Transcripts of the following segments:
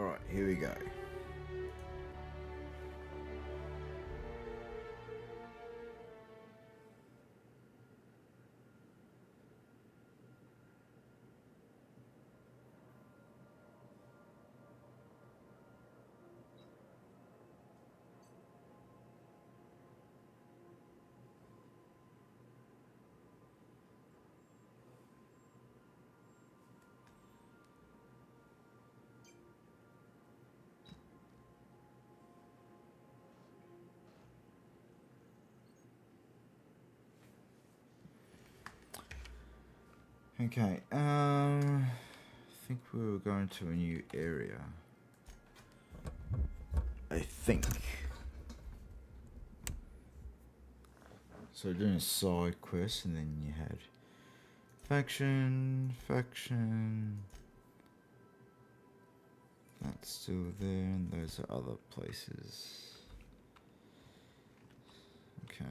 Alright, here we go. Okay, I think we were going to a new area. I think. So doing a side quest, and then you had faction. That's still there, and those are other places. Okay.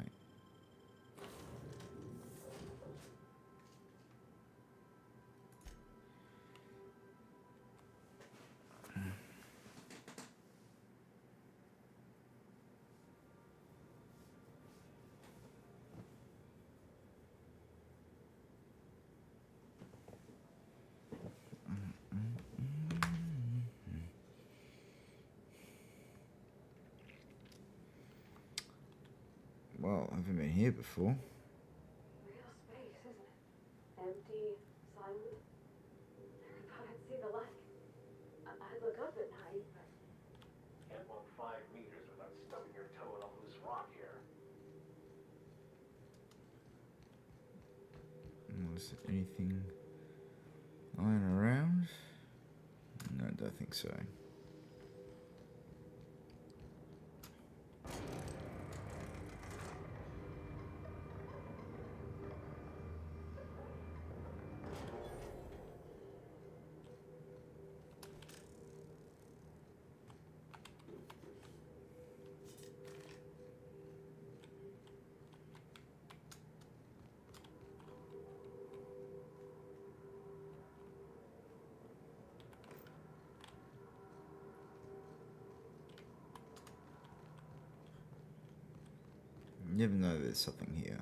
Well, I haven't been here before. Real space, isn't it? Empty, silent. Never thought I'd see the like. I'd look up at night, but... Can't walk 5 meters without stubbing your toe in a loose rock here. Was there anything lying around? No, I don't think so. You never know there's something here.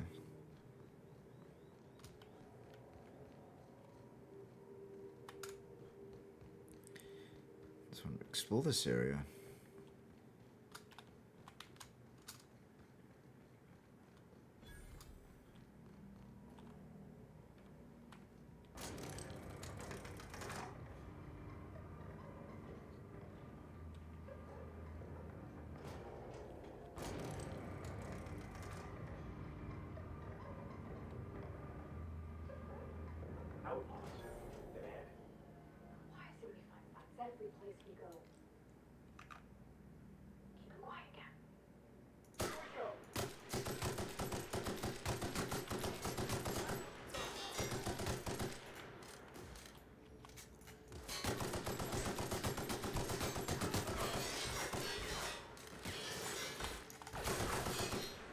Just want to explore this area. Outlaws. Dead ahead. Why is it we find bugs every place we go? Keep it quiet, Cap.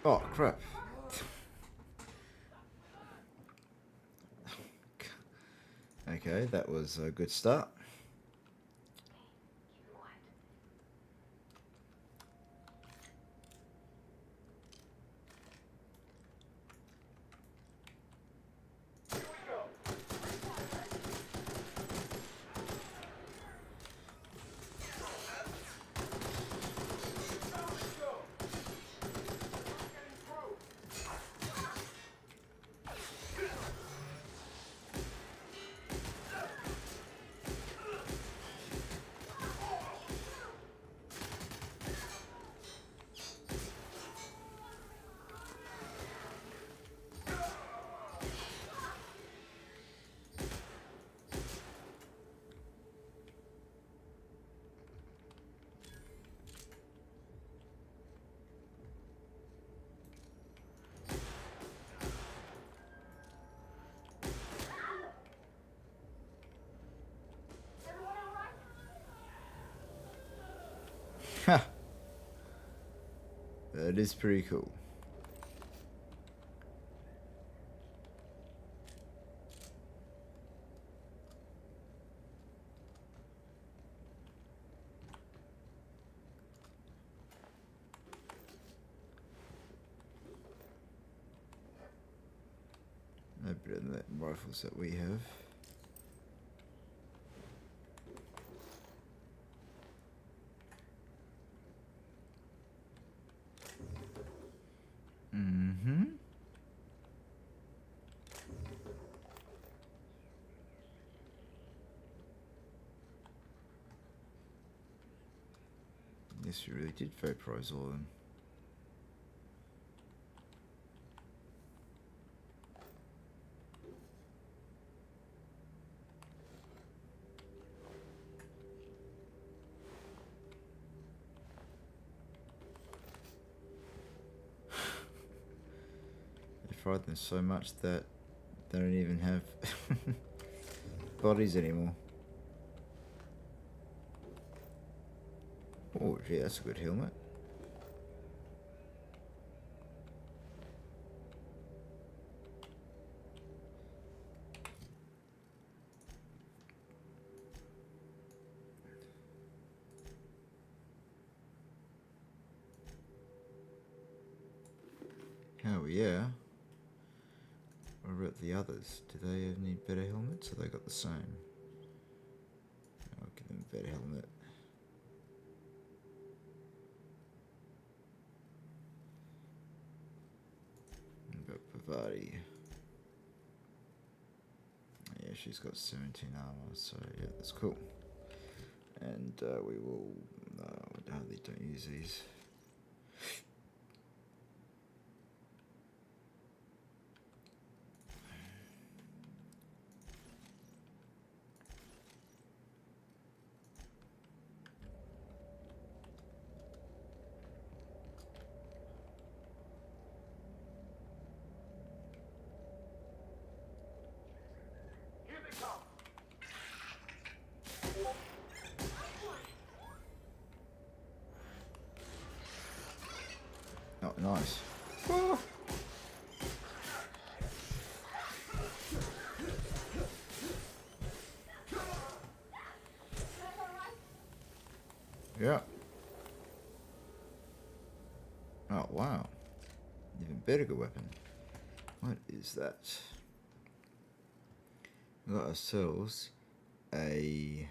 Oh, crap. Okay, that was a good start. Keep it quiet. Everyone all right? Ha! That is pretty cool. better than the rifles that we have. Mm-hmm. Yes, we really did vaporize all of them. They fried them so much that they don't even have bodies anymore. Oh, gee, that's a good helmet. Oh yeah. What about the others? Do they need better helmets, or they got the same? I'll give them a better helmet. What about Pavarti? Yeah, she's got 17 armor, so yeah, that's cool. And we will... we hardly don't use these. Here they come. Oh, nice. Yeah. Oh, wow. Even better good weapon. What is that? We got ourselves a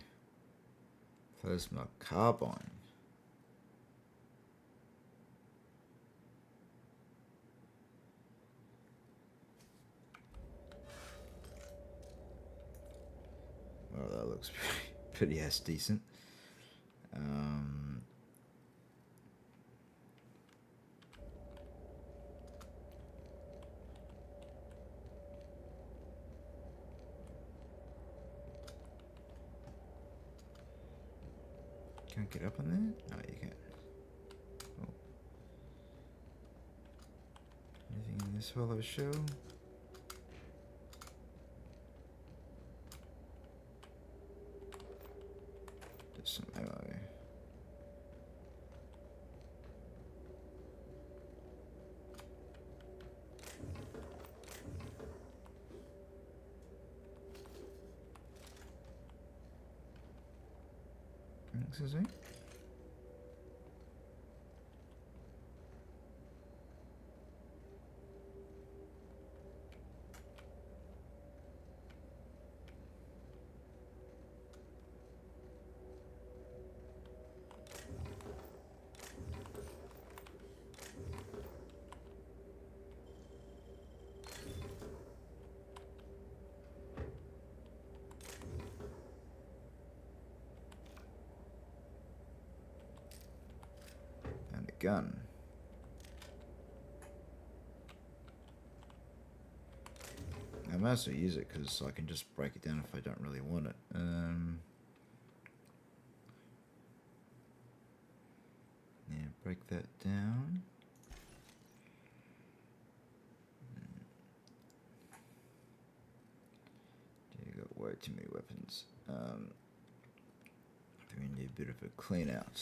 plasma carbine. Well, that looks pretty ass decent. Can't get up on there? No, you can't. Oh. Anything in this hollow shell? Just some ammo. Excuse me? And a gun. I might as well use it because I can just break it down if I don't really want it. Yeah, break that down. You got way too many weapons. I think we need a bit of a clean out.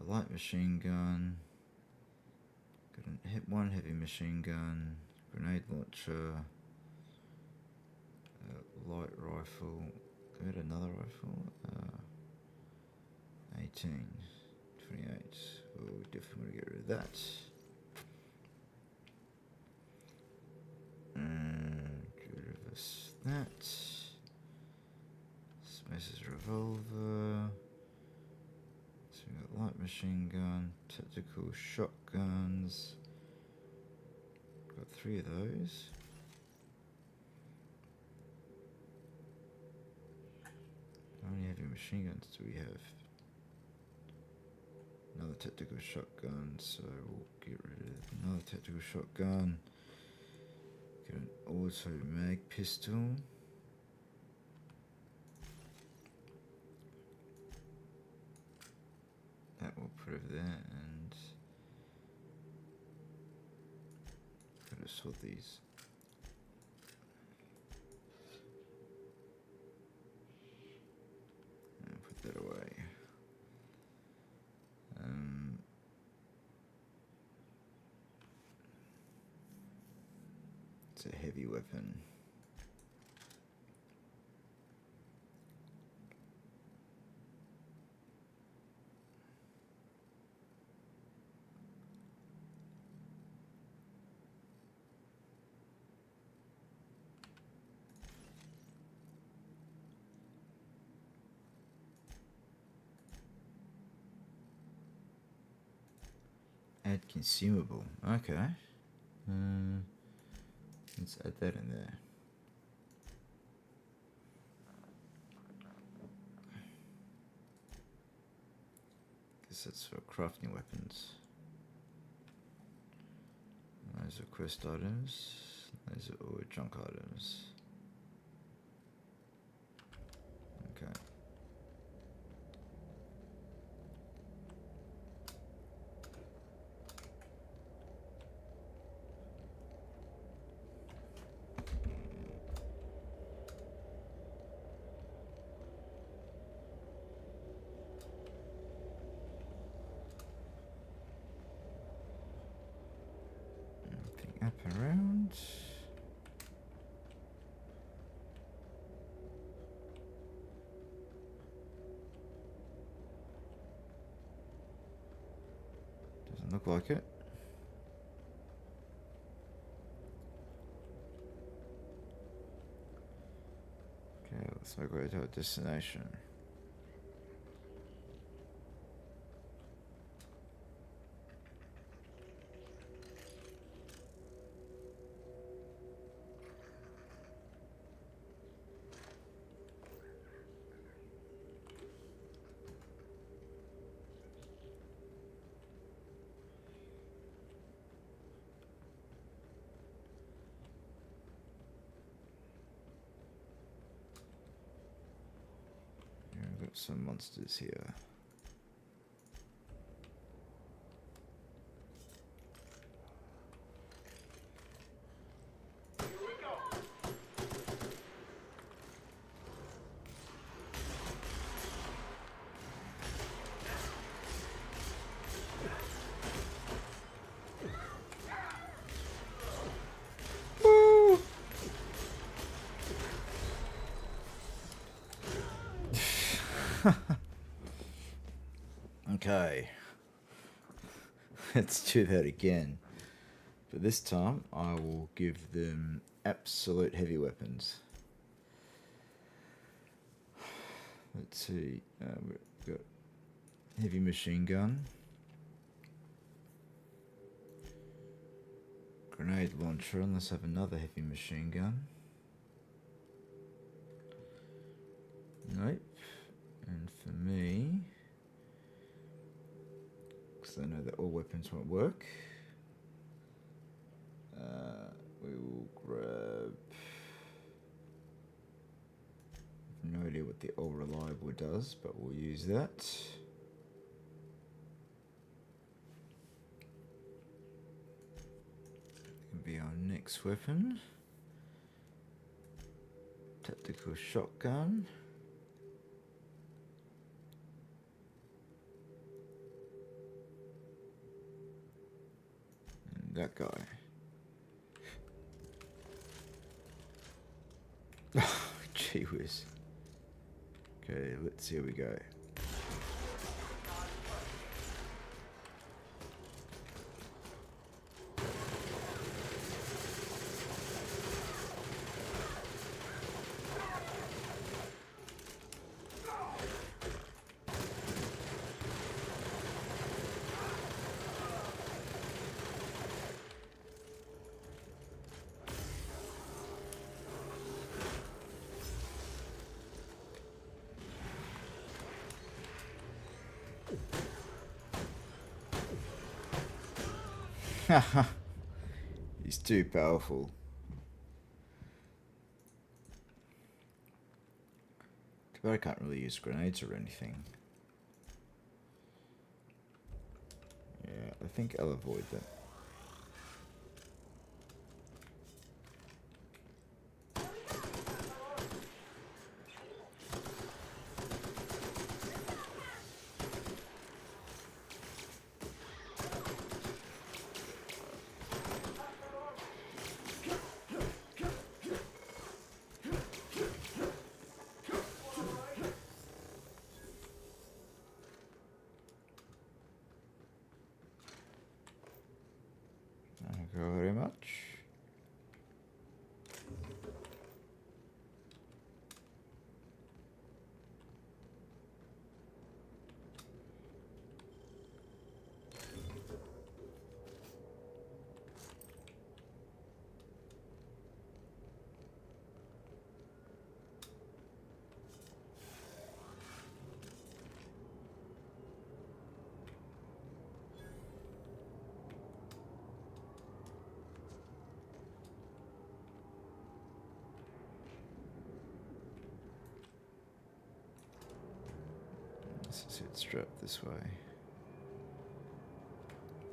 A light machine gun. Got one heavy machine gun. Grenade launcher. Light rifle. Got another rifle. 18. 28. Oh, we definitely want to get rid of that. that. Space's revolver. So we got light machine gun, tactical shotguns. Got 3 of those. How many heavy machine guns do we have? Another tactical shotgun, so we'll get rid of another tactical shotgun. Get an auto mag pistol. That will put over there, and gotta sort these. And put that away. It's a heavy weapon. Add consumable. Okay. Let's add that in there. Guess that's for crafting weapons. Those are quest items. Those are all junk items. Okay. Up and around. Doesn't look like it. Okay, let's make our way to our destination. We've got some monsters here. Okay, let's do that again. But this time I will give them absolute heavy weapons. Let's see, we've got heavy machine gun, grenade launcher, and let's have another heavy machine gun. Nope. And for me, because I know that all weapons won't work, we will grab, I have no idea what the all reliable does, but we'll use that. Can be our next weapon. Tactical shotgun. And that guy. Oh, gee whiz. Okay, let's see how we go. He's too powerful. Too bad I can't really use grenades or anything. Yeah, I think I'll avoid that. Thank you very much. Let's see, it's strapped this way.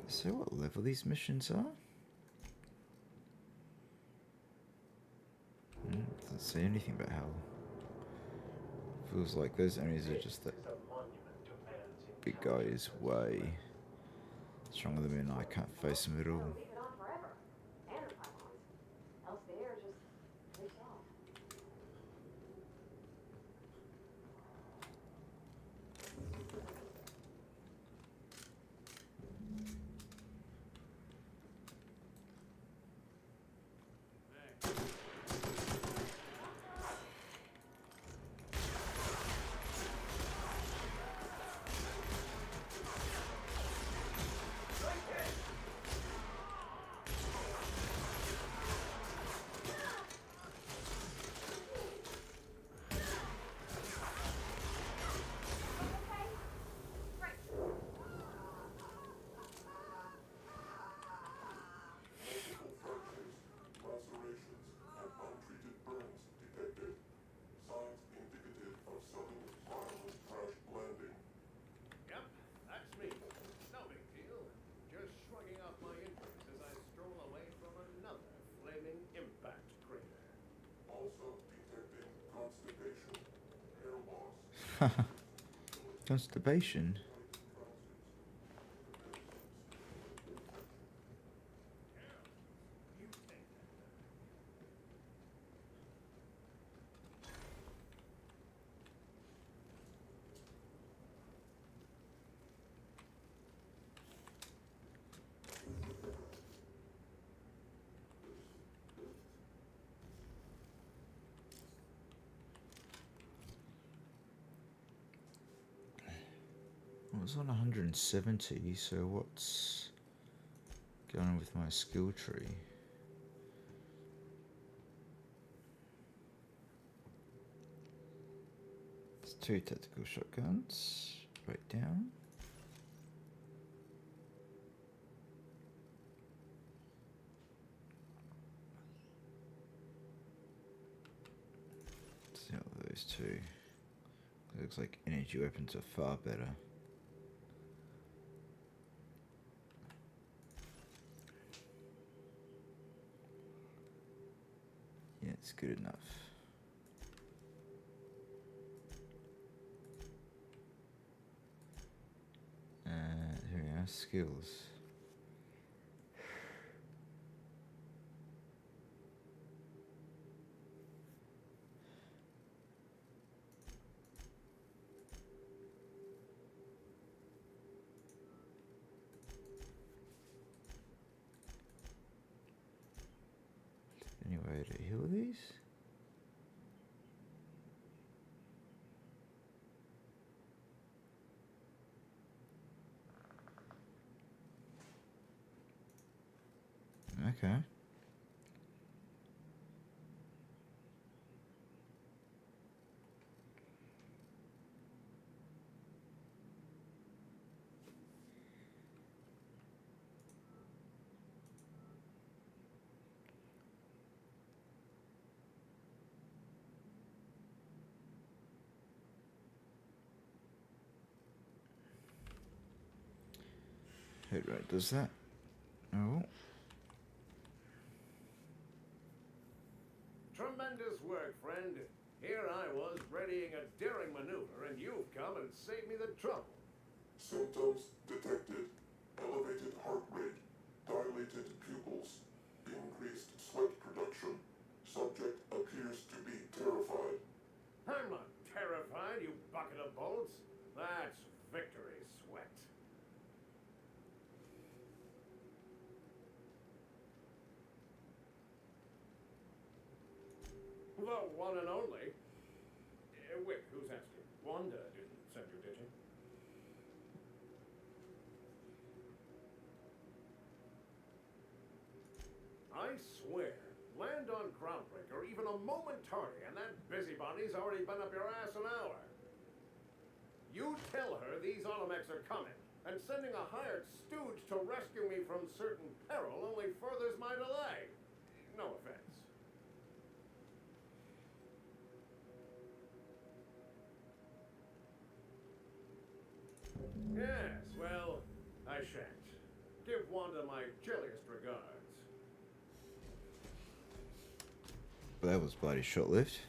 So what level these missions are? Doesn't say anything about how. Feels like those enemies are just that It's a monument to man's big guy is way stronger than me and I can't face him at all. Leave it on forever. And the pylons. Else the air just leaks off. Lacerations and untreated burns detected. Signs indicative of sudden violent crash landing. Yep, that's me. No big deal. Just shrugging off my injuries as I stroll away from another flaming impact crater. Also detecting constipation, hair loss, Constipation? You take that. I was on 170, so what's going on with my skill tree? It's 2 tactical shotguns. Right down. See how those two. Looks like energy weapons are far better. Yeah, it's good enough. Here we are, skills. Any way to heal these? Okay. Head right does that. Oh. Tremendous work, friend. Here I was readying a daring maneuver, and you've come and saved me the trouble. Symptoms detected. Elevated heart rate, dilated pupils, increased sweat production. Subject appears to be terrified. I'm not terrified, you bucket of bolts. That's victory sweat. The one and only. Wait, who's asking? Wanda didn't send you, did she? I swear, land on Groundbreaker even a moment tardy, and that busybody's already been up your ass an hour. You tell her these Automex are coming, and sending a hired stooge to rescue me from certain peril only furthers my delay. No offense. Yes, well, I shan't. Give Wanda my chilliest regards. But that was bloody short-lived.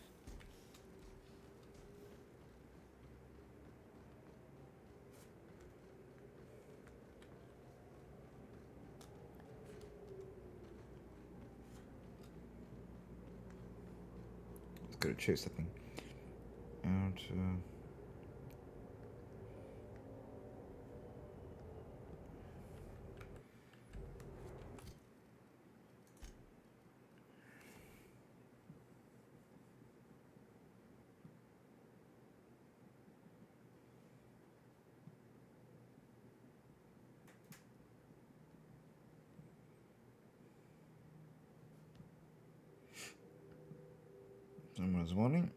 Gotta check something out. Someone's wanting.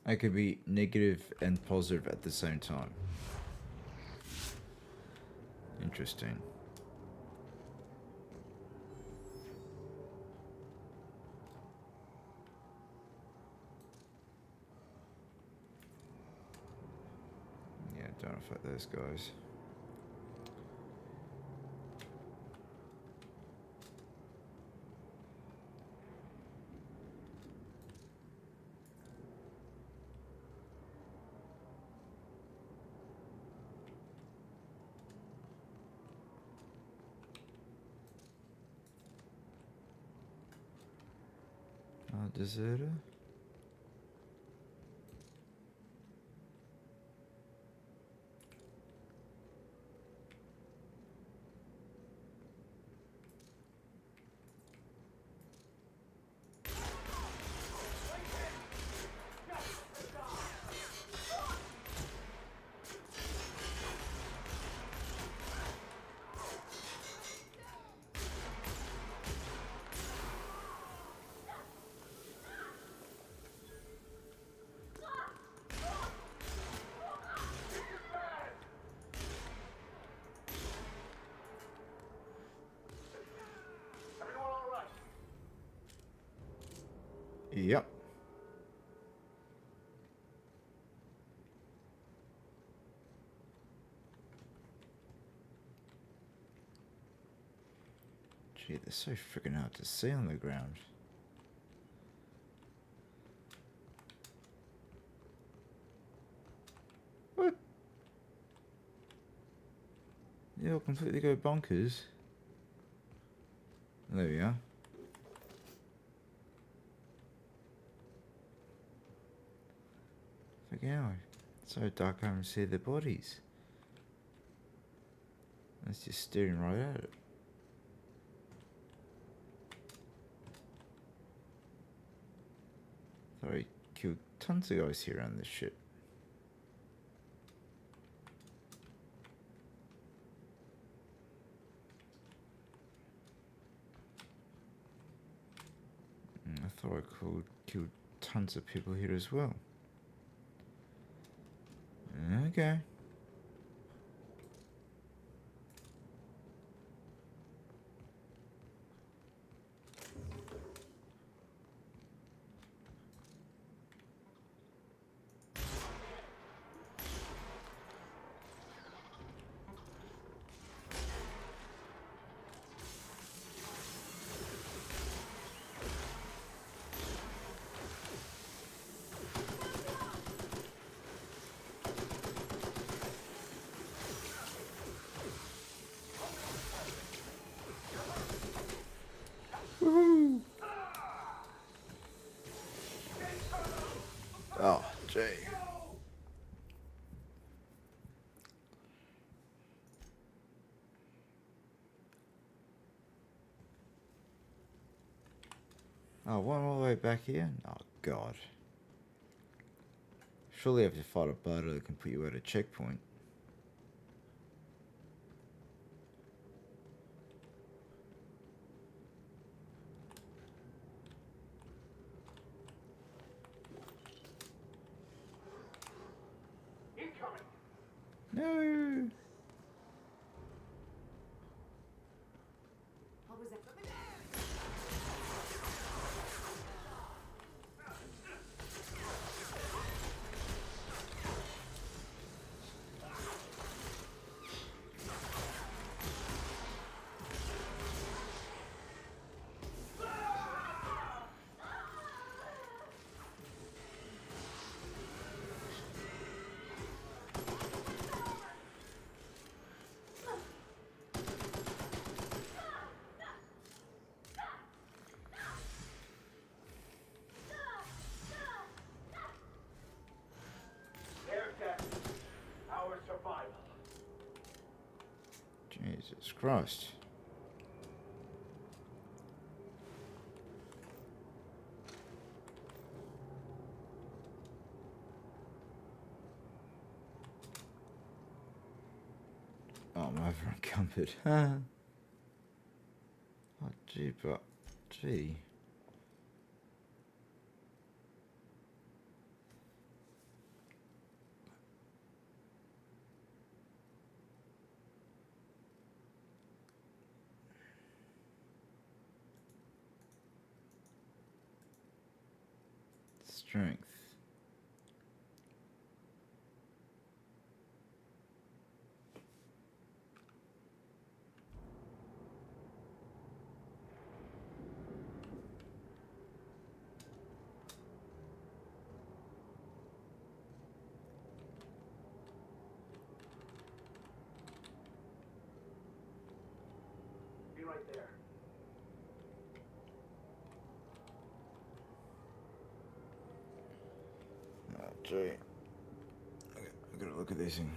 I could be negative and positive at the same time. Interesting. Yeah, don't affect those guys. Deserter? Everyone all right? Yep. Gee, they're so freaking hard to see on the ground. What? They'll completely go bonkers. There we are. hell. It's so dark I can't even see their bodies. It's just staring right at it. Thought he killed tons of guys here around this shit. I thought I killed tons of people here as well. Okay. Woohoo! Oh, gee. Oh, one all the way back here? Oh, God. Surely I have to fight a battle that can put you at a checkpoint. Incoming! No! What was that? Their death, our survival. Jesus Christ. Oh, I'm over encumbered. Oh, gee, but... Gee. Strength. Be right there. Oh, gee. I gotta look at this thing.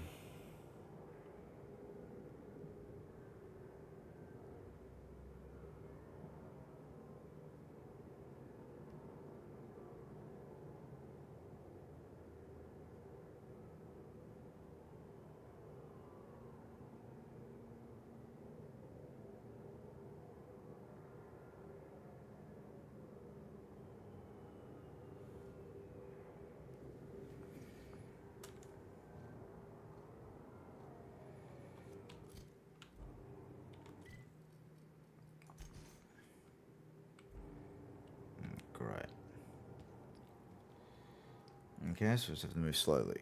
Great. Okay, so we just have to move slowly.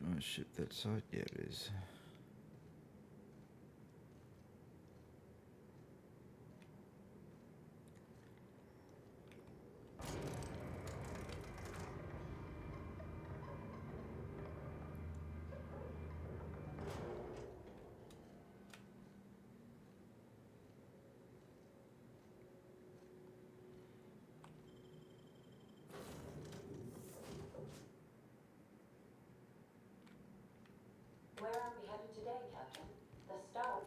my ship that side? Yeah, it is. Where are we headed today, Captain? The star.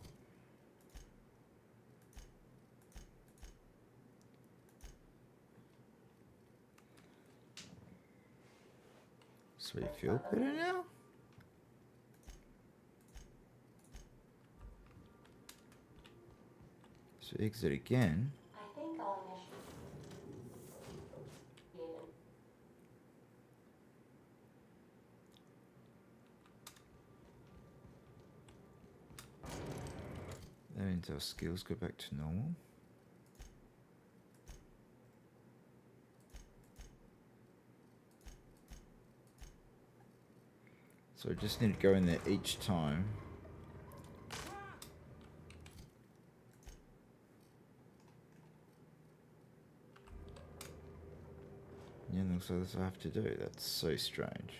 So you feel better now? So exit again. I think I'll initiate. That means our skills go back to normal. So I just need to go in there each time. Yeah, looks like that's what I have to do. That's so strange.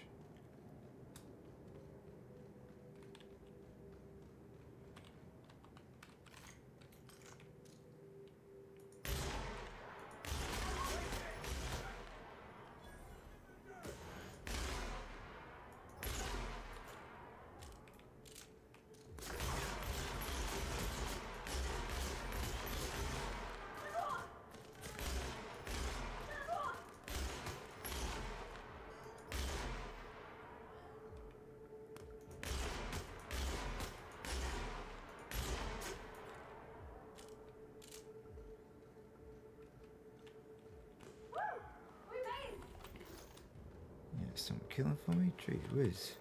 Yeah, someone killing for me? Gee whiz.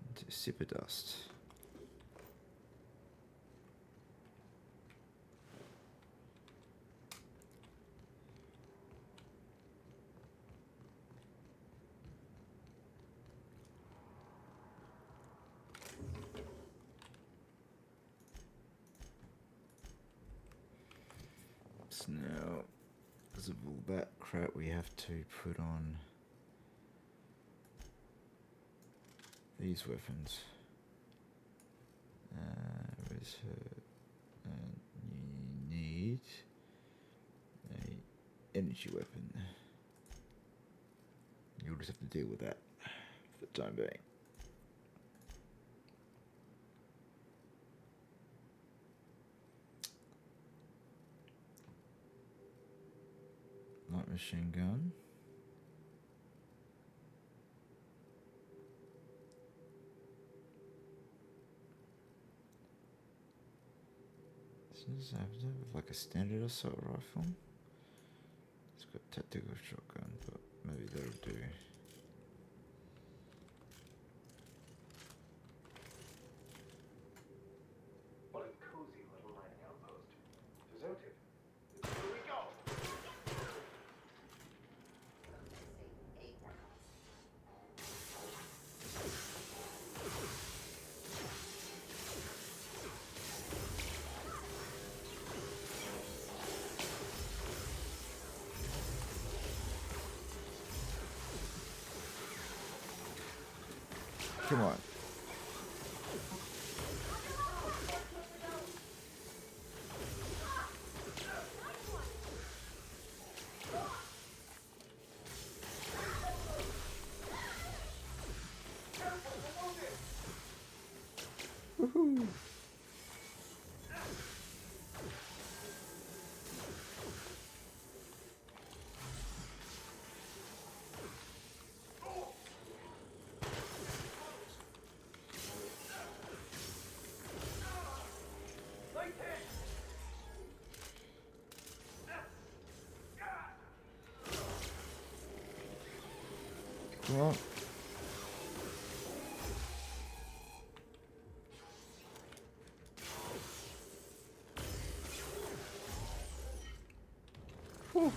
Into super dust. So now, because of all that crap, we have to put on these weapons. Where's her? You need a energy weapon. You'll just have to deal with that for the time being. Light machine gun. Does it have to have like a standard assault rifle? It's got tactical shotgun, but maybe that'll do. What a cozy little mining outpost. Deserted. Here we go! Come on. Woohoo! Come on. Whew.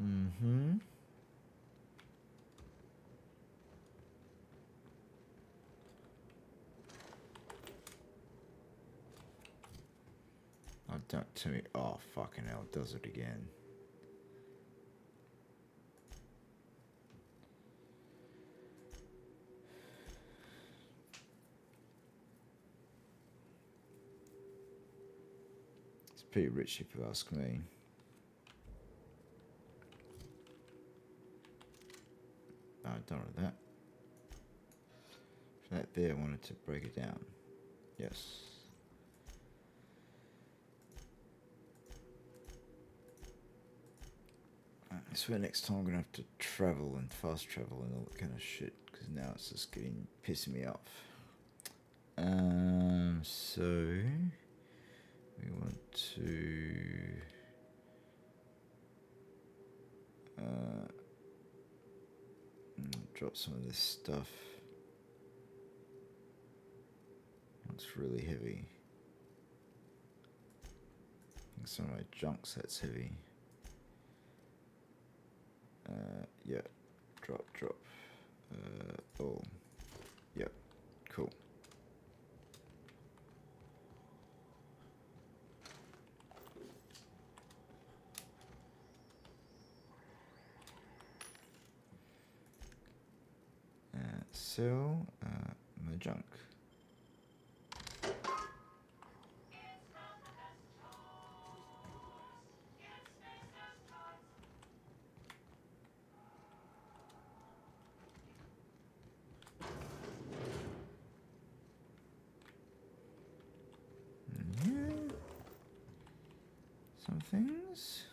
Mm-hmm. Oh, don't tell me. Oh, fucking hell, it does it again. It's pretty rich if you ask me. No, I don't want that. For that there, I wanted to break it down. Yes. I swear next time I'm gonna have to travel and fast travel and all that kind of shit, because now it's just pissing me off. So we want to drop some of this stuff. It's really heavy. I think some of my junk's that's heavy. Yeah, drop. Oh, yeah, cool. Sell my junk. Yeah. Some things.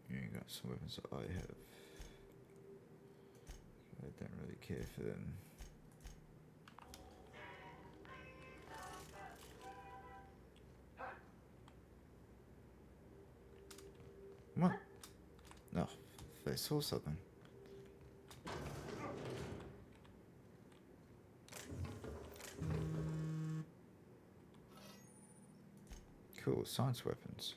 You got some weapons that I have. I don't really care for them. What? No, they saw something. Cool, science weapons.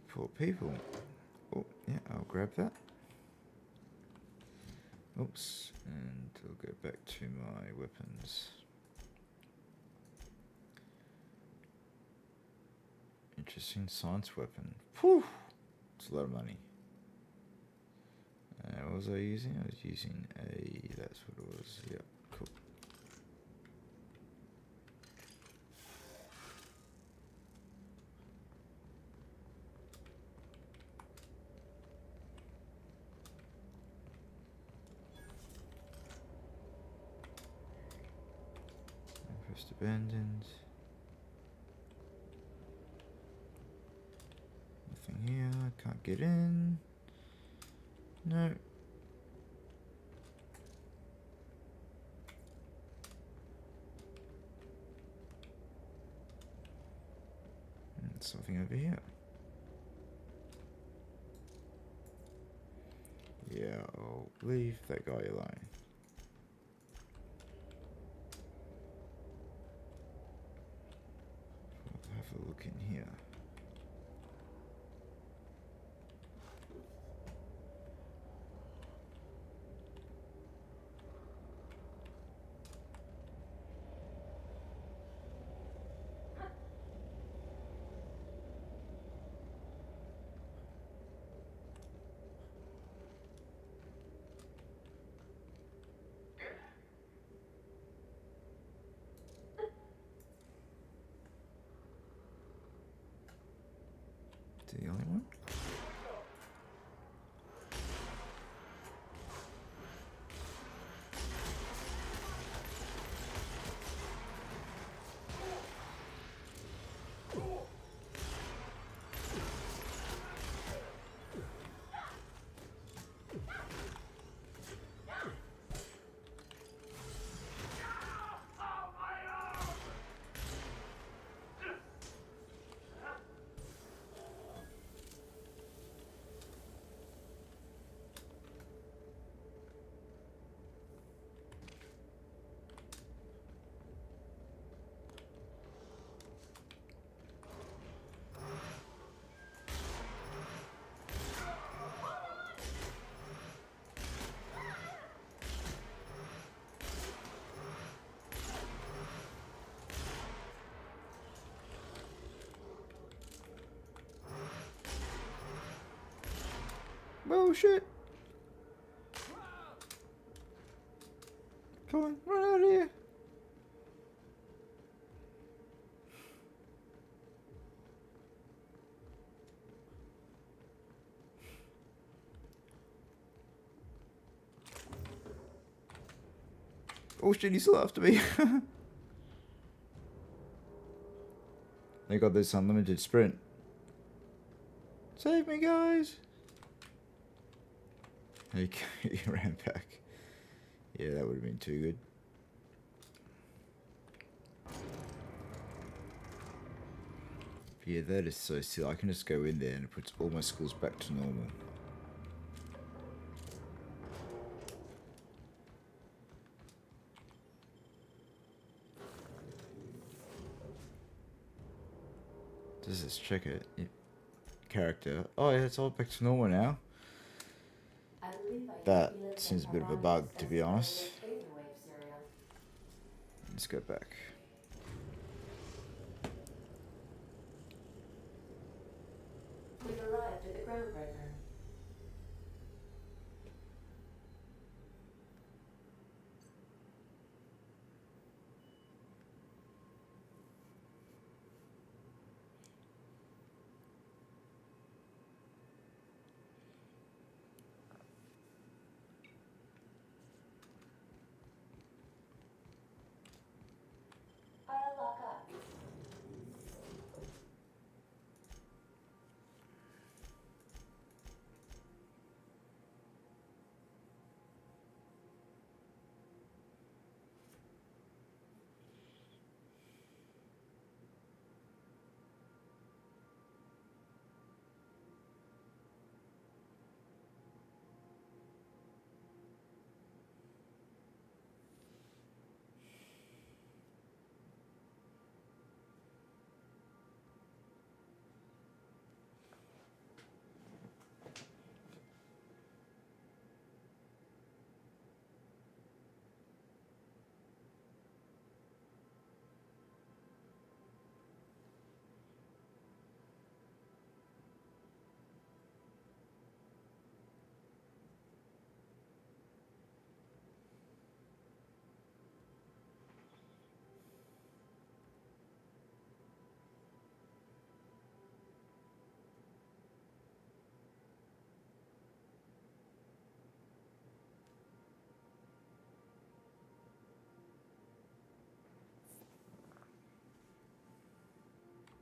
Poor people. Oh, yeah, I'll grab that. Oops, and I'll go back to my weapons. Interesting science weapon. Whew! It's a lot of money. What was I using? I was using a... That's what it was. Yeah, cool. First abandoned. Nothing here. Can't get in. No. And something over here. Yeah, I'll leave that guy alone. We'll have a look in here. the only one? Oh shit! Come on, run out of here! Oh shit, he's still after me. They got this unlimited sprint. Save me, guys! He ran back. Yeah, that would have been too good. Yeah, that is so silly. I can just go in there and it puts all my skills back to normal. Does this check it? Character. Oh yeah, it's all back to normal now. That seems a bit of a bug, to be honest. Let's go back. We've arrived at the Groundbreaker. I'll lock up.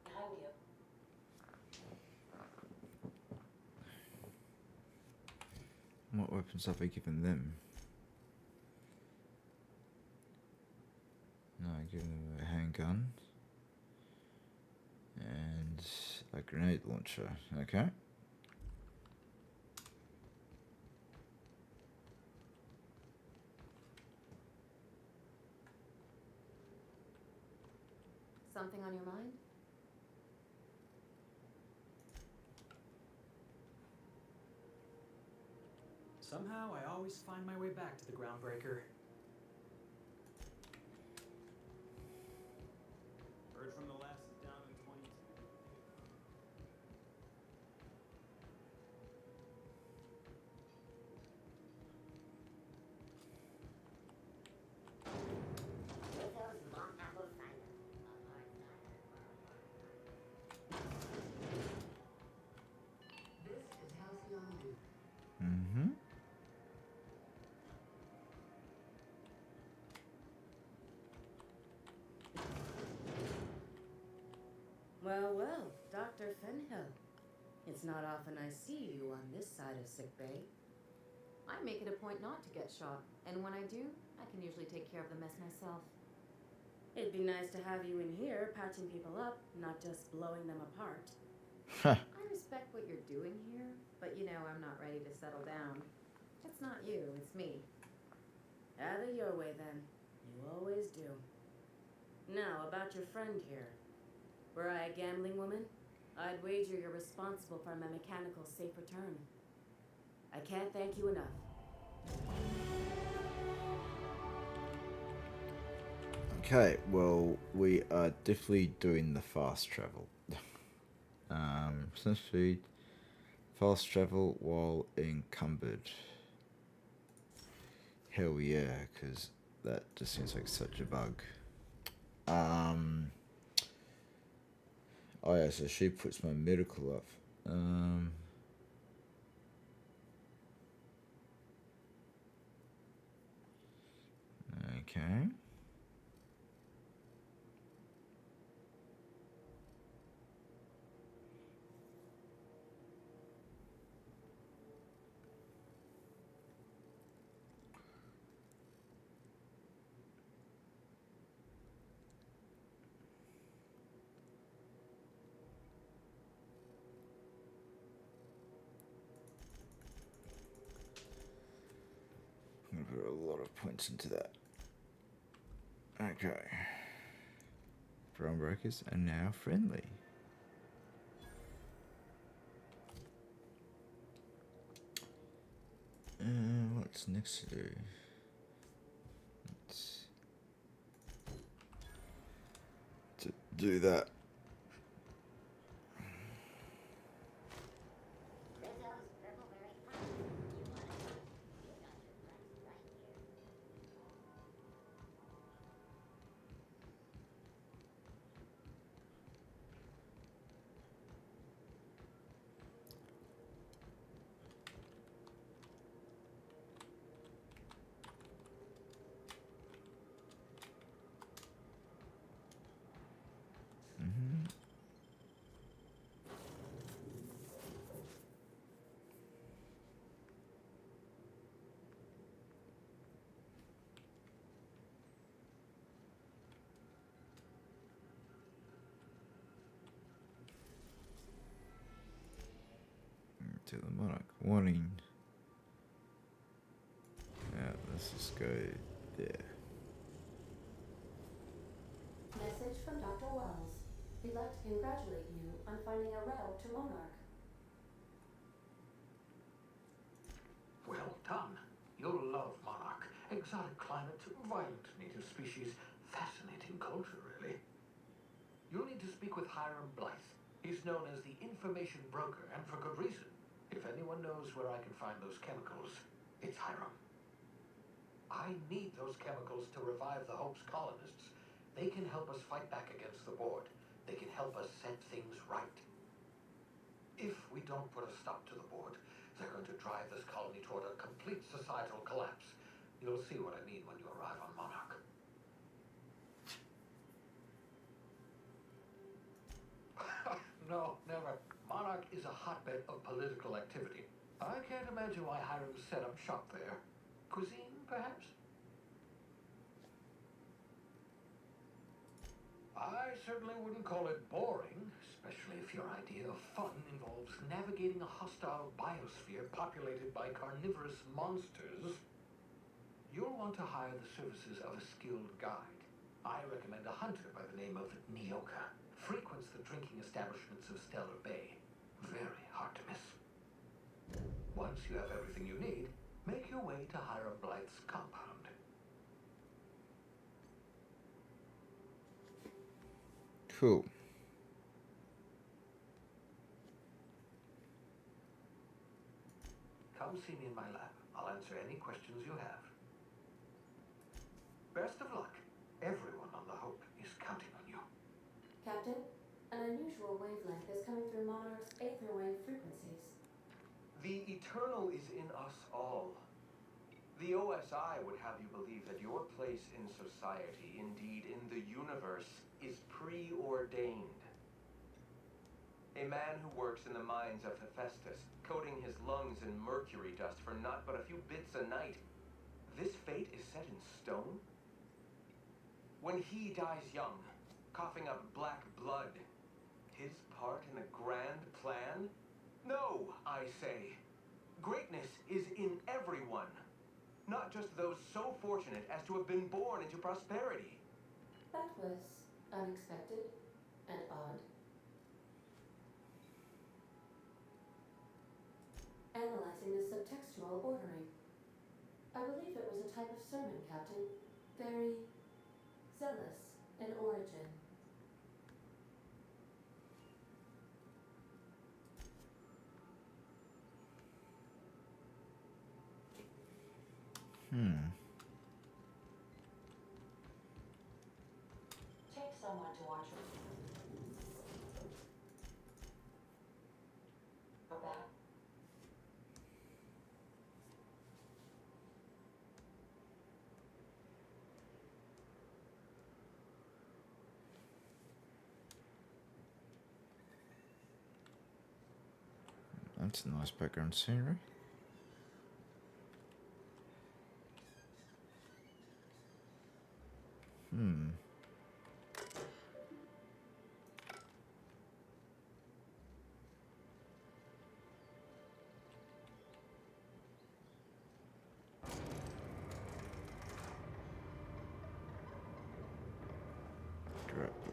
Behind you. What weapons have I given them? No, I give them a handgun. And a grenade launcher. Okay. Something on your mind? Somehow, I always find my way back to the Groundbreaker. Heard from the last down in 22. Well, well, Dr. Fenhill. It's not often I see you on this side of sickbay. I make it a point not to get shot, and when I do, I can usually take care of the mess myself. It'd be nice to have you in here patching people up, not just blowing them apart. Huh. I respect what you're doing here, but you know I'm not ready to settle down. It's not you, it's me. Have it your way then. You always do. Now, about your friend here. Were I a gambling woman, I'd wager you're responsible for my mechanical safe return. I can't thank you enough. Okay, well, we are definitely doing the fast travel. Essentially, fast travel while encumbered. Hell yeah, because that just seems like such a bug. Oh yeah, so she puts my medical up. Okay. I'm gonna put a lot of points into that. Okay. Drone brokers are now friendly. What's next to do? Let's do that. To the Monarch. Warning. Yeah, let's just go there. Message from Dr. Wells. We'd like to congratulate you on finding a route to Monarch. Well done. You'll love Monarch. Exotic climate, violent native species, fascinating culture, really. You'll need to speak with Hiram Blythe. He's known as the information broker, and for good reason. If anyone knows where I can find those chemicals, it's Hiram. I need those chemicals to revive the Hope's colonists. They can help us fight back against the board. They can help us set things right. If we don't put a stop to the board, they're going to drive this colony toward a complete societal collapse. You'll see what I mean when you arrive on Monarch. No, never. Monarch is a hotbed of political activity. I can't imagine why Hiram set up shop there. Cuisine, perhaps? I certainly wouldn't call it boring, especially if your idea of fun involves navigating a hostile biosphere populated by carnivorous monsters. You'll want to hire the services of a skilled guide. I recommend a hunter by the name of Nyoka. Frequents the drinking establishments of Stellar Bay. Very hard to miss. Once you have everything you need, make your way to Hiram Blythe's compound. Cool. Come see me in my lab. I'll answer any questions you have. Best of luck. Everyone on the Hope is counting on you. Captain, an unusual wavelength is coming through Monarch's aether wave frequencies. The eternal is in us all. The OSI would have you believe that your place in society, indeed in the universe, is preordained. A man who works in the mines of Hephaestus, coating his lungs in mercury dust for not but a few bits a night. This fate is set in stone? When he dies young, coughing up black blood, his part in the grand plan? No, I say. Greatness is in everyone, not just those so fortunate as to have been born into prosperity. That was unexpected and odd. Analyzing the subtextual ordering. I believe it was a type of sermon, Captain. Very zealous in origin. Take someone to watch your back. That's a nice background scenery.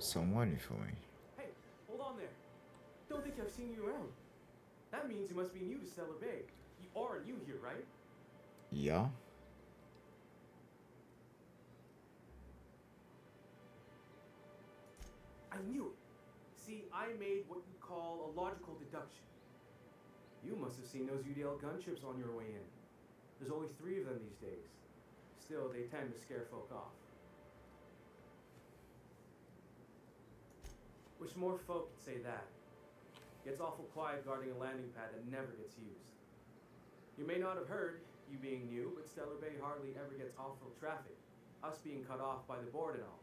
Someone waiting for me. Hey, hold on there. Don't think I've seen you around. That means you must be new to Stellar Bay. You are new here, right? Yeah. I knew it. See, I made what you call a logical deduction. You must have seen those UDL gunships on your way in. There's only 3 of them these days. Still, they tend to scare folk off. Wish more folk could say that. Gets awful quiet guarding a landing pad that never gets used. You may not have heard, you being new, but Stellar Bay hardly ever gets off-road traffic. Us being cut off by the board and all.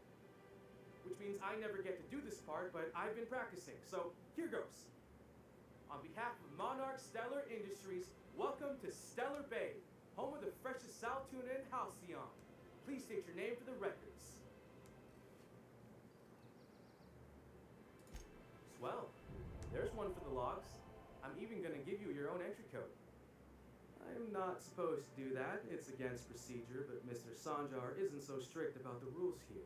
Which means I never get to do this part, but I've been practicing, so here goes. On behalf of Monarch Stellar Industries, welcome to Stellar Bay, home of the freshest Sal tuna and halcyon. Please state your name for the records. Swell. There's one for the logs. I'm even gonna give you your own entry code. I'm not supposed to do that. It's against procedure, but Mr. Sanjar isn't so strict about the rules here.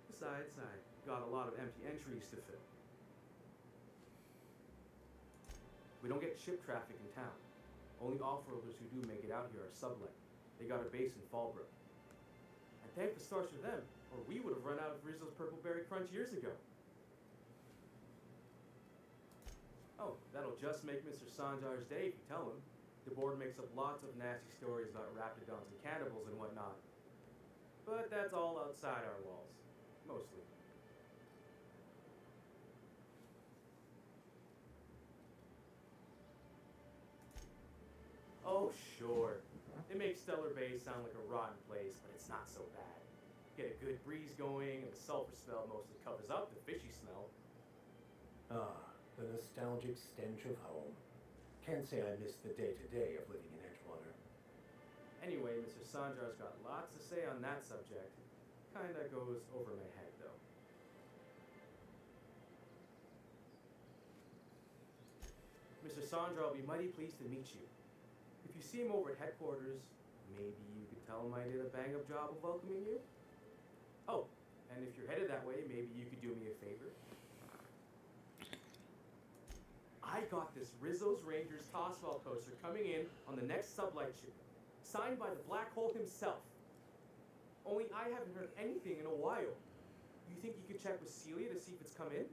Besides, I got a lot of empty entries to fill. We don't get ship traffic in town. Only off-roaders who do make it out here are sublet. They got a base in Fallbrook. And thank the stars for them, or we would have run out of Rizzo's Purple Berry Crunch years ago. Oh, that'll just make Mr. Sanjar's day if you tell him. The board makes up lots of nasty stories about raptidons and cannibals and whatnot. But that's all outside our walls. Mostly. Oh, sure. It makes Stellar Bay sound like a rotten place, but it's not so bad. Get a good breeze going, and the sulfur smell mostly covers up the fishy smell. Ah, the nostalgic stench of home. Can't say I miss the day-to-day of living in Edgewater. Anyway, Mr. Sanjar's got lots to say on that subject. Kinda goes over my head, though. Mr. Sanjar will be mighty pleased to meet you. If you see him over at headquarters, maybe you could tell him I did a bang-up job of welcoming you? Oh, and if you're headed that way, maybe you could do me a favor. I got this Rizzo's Rangers Tossball poster coming in on the next sublight shipment, signed by the Black Hole himself. Only I haven't heard anything in a while. You think you could check with Celia to see if it's come in?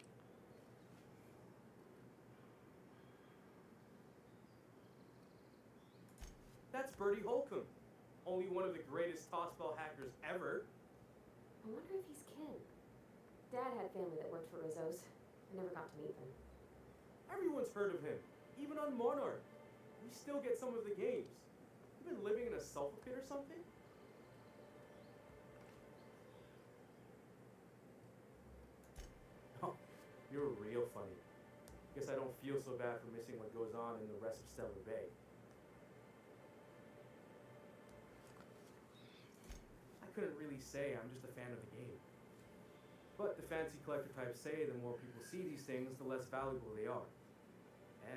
That's Bertie Holcomb, only one of the greatest tossball hackers ever. I wonder if he's kin. Dad had family that worked for Rizzo's. I never got to meet them. Everyone's heard of him, even on Monarch. We still get some of the games. You been living in a sulfur pit or something? Oh, you're real funny. Guess I don't feel so bad for missing what goes on in the rest of Stellar Bay. I couldn't really say I'm just a fan of the game. But the fancy collector types say the more people see these things, the less valuable they are.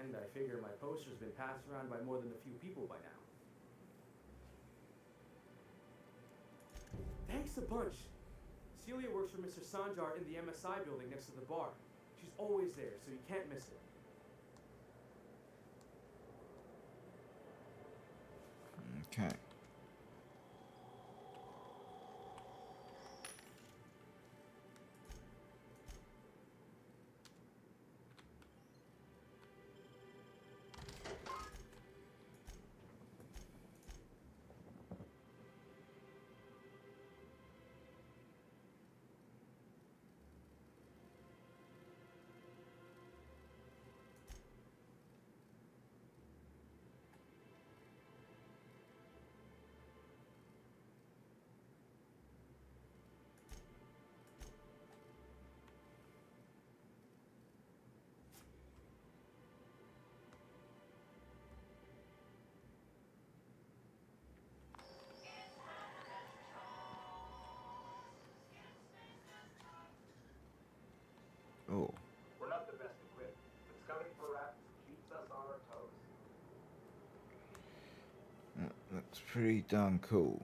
And I figure my poster's been passed around by more than a few people by now. Thanks a bunch. Celia works for Mr. Sanjar in the MSI building next to the bar. She's always there, so you can't miss it. Okay. Oh. We're not the best equipped, but scouting for rats keeps us on our toes. That looks pretty darn cool.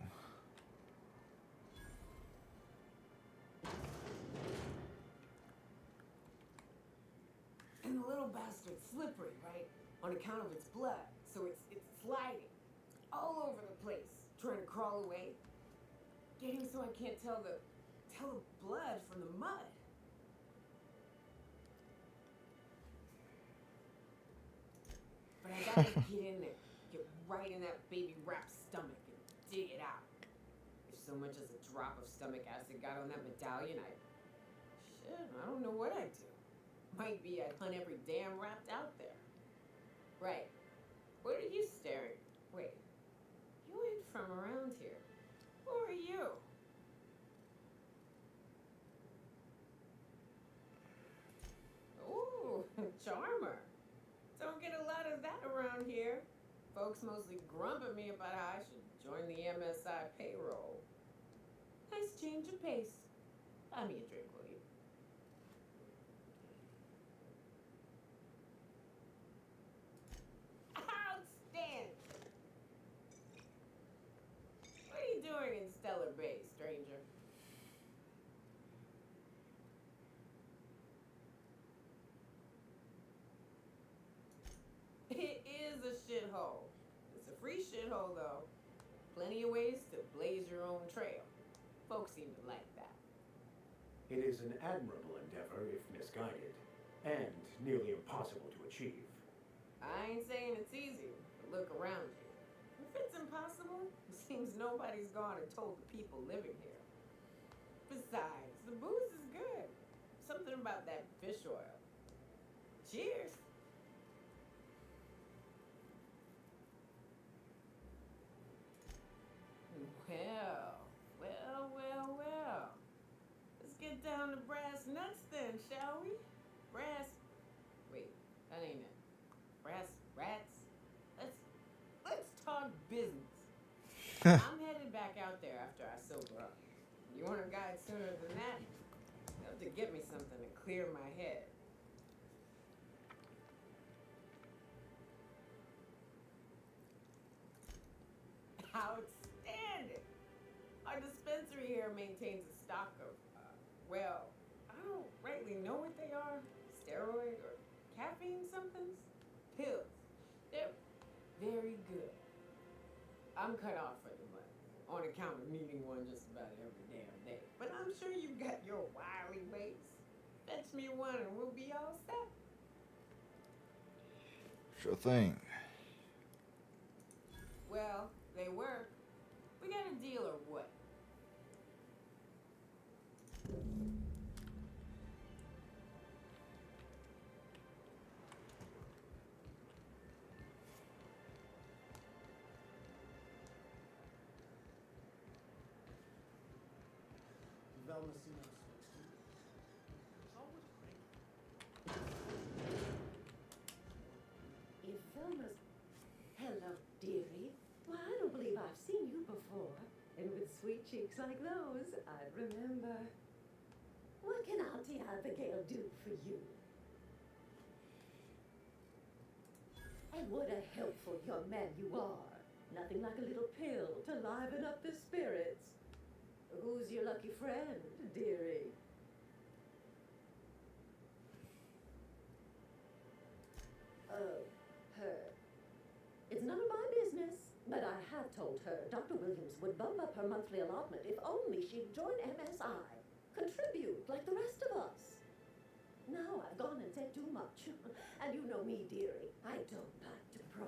And the little bastard's slippery, right? On account of its blood. So it's sliding all over the place, trying to crawl away. Getting so I can't tell the blood from the mud. But I gotta get in there, get right in that baby rat's stomach and dig it out. If so much as a drop of stomach acid got on that medallion, I don't know what I'd do. Might be I'd hunt every damn rat out there. Right. What are you staring? Wait. You ain't from around here. Who are you? Ooh, charmer. Don't get a lot of that around here. Folks mostly grump at me about how I should join the MSI payroll. Nice change of pace. Buy me a drink, will you? Outstanding! What are you doing in Stellar Bay, stranger? It is a shithole. It's a free shithole, though. Plenty of ways to blaze your own trail. Folks seem to like that. It is an admirable endeavor if misguided, and nearly impossible to achieve. I ain't saying it's easy, but look around you. If it's impossible, it seems nobody's gone and told the people living here. Besides, the booze is good. Something about that fish oil. Cheers! Well. Let's get down to brass nuts then, shall we? Wait, that ain't it. Brass rats? Let's talk business. I'm headed back out there after I sober up. You want a guide sooner than that? You have to get me something to clear my head. Outstanding! Our dispensary here maintains a stock of, I don't rightly know what they are. Steroid or caffeine somethings? Pills. They're very good. I'm cut off for the money, on account of needing one just about every damn day. But I'm sure you've got your wily ways. Fetch me one and we'll be all set. Sure thing. Well, they work. We got a deal or what? cheeks like those, I'd remember. What can Auntie Abigail do for you? And what a helpful young man you are. Nothing like a little pill to liven up the spirits. Who's your lucky friend, dearie? Oh, her. It's none of my business, but I have told her Dr. Williams would bump up her monthly allotment if only she'd join MSI. Contribute like the rest of us. Now I've gone and said too much. And you know me, dearie. I don't like to pry.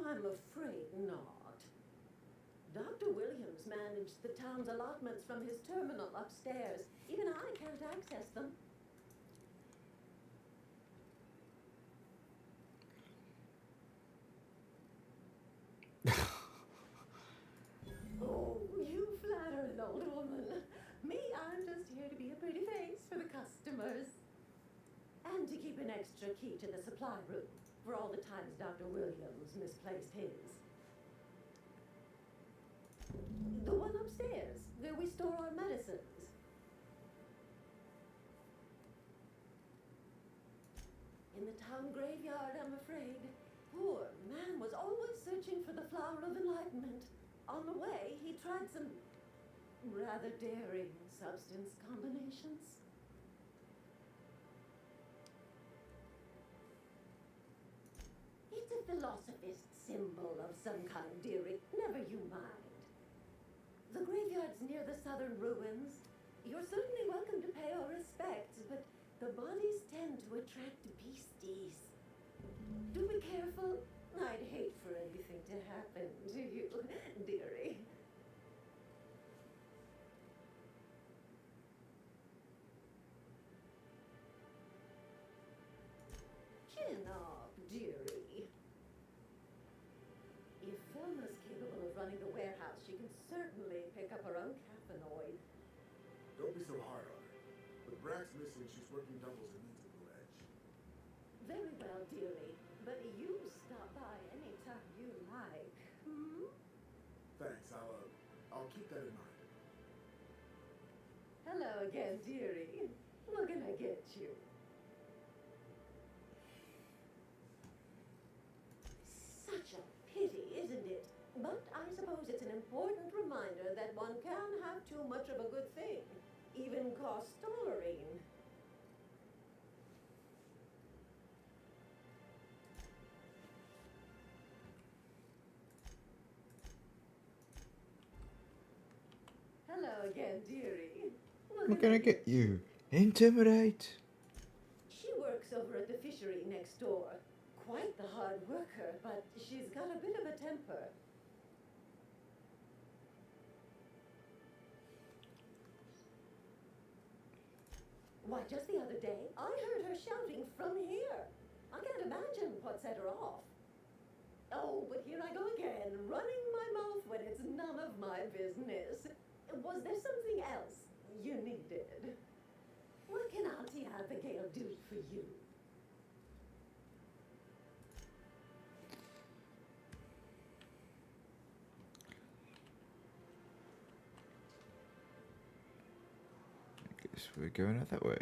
I'm afraid not. Dr. Williams managed the town's allotments from his terminal upstairs. Even I can't access them. Oh, you flatter an old woman. Me, I'm just here to be a pretty face for the customers. And to keep an extra key to the supply room for all the times Dr. Williams misplaced his. The one upstairs, where we store our medicines. In the town graveyard, I'm afraid. Poor man was always searching for the flower of enlightenment. On the way, he tried some rather daring substance combinations. It's a philosophist symbol of some kind, dearie. Never you mind. The graveyard's near the southern ruins. You're certainly welcome to pay our respects, but the bodies tend to attract beasties. Do be careful. I'd hate for anything to happen to you, dearie. Chin up, dearie. If Velma's capable of running the warehouse, she can certainly pick up her own caffeinoid. Don't be so hard on her. With Brack's missing, she's working doubles and needs a little edge. Very well, dearie. But you stop by anytime you like. Hmm? Thanks, I'll keep that in mind. Hello again, dearie. What can I get you? Such a pity, isn't it? But I suppose it's an important reminder that one can have too much of a good thing, even cost tolerine. Hello again, dearie. We're gonna get you. Intimidate. She works over at the fishery next door. Quite the hard worker, but she's got a bit of a temper. Why, just the other day, I heard her shouting from here. I can't imagine what set her off. Oh, but here I go again, running my mouth when it's none of my business. Was there something else you needed? What can Auntie Abigail do for you? Guess we're going out that way.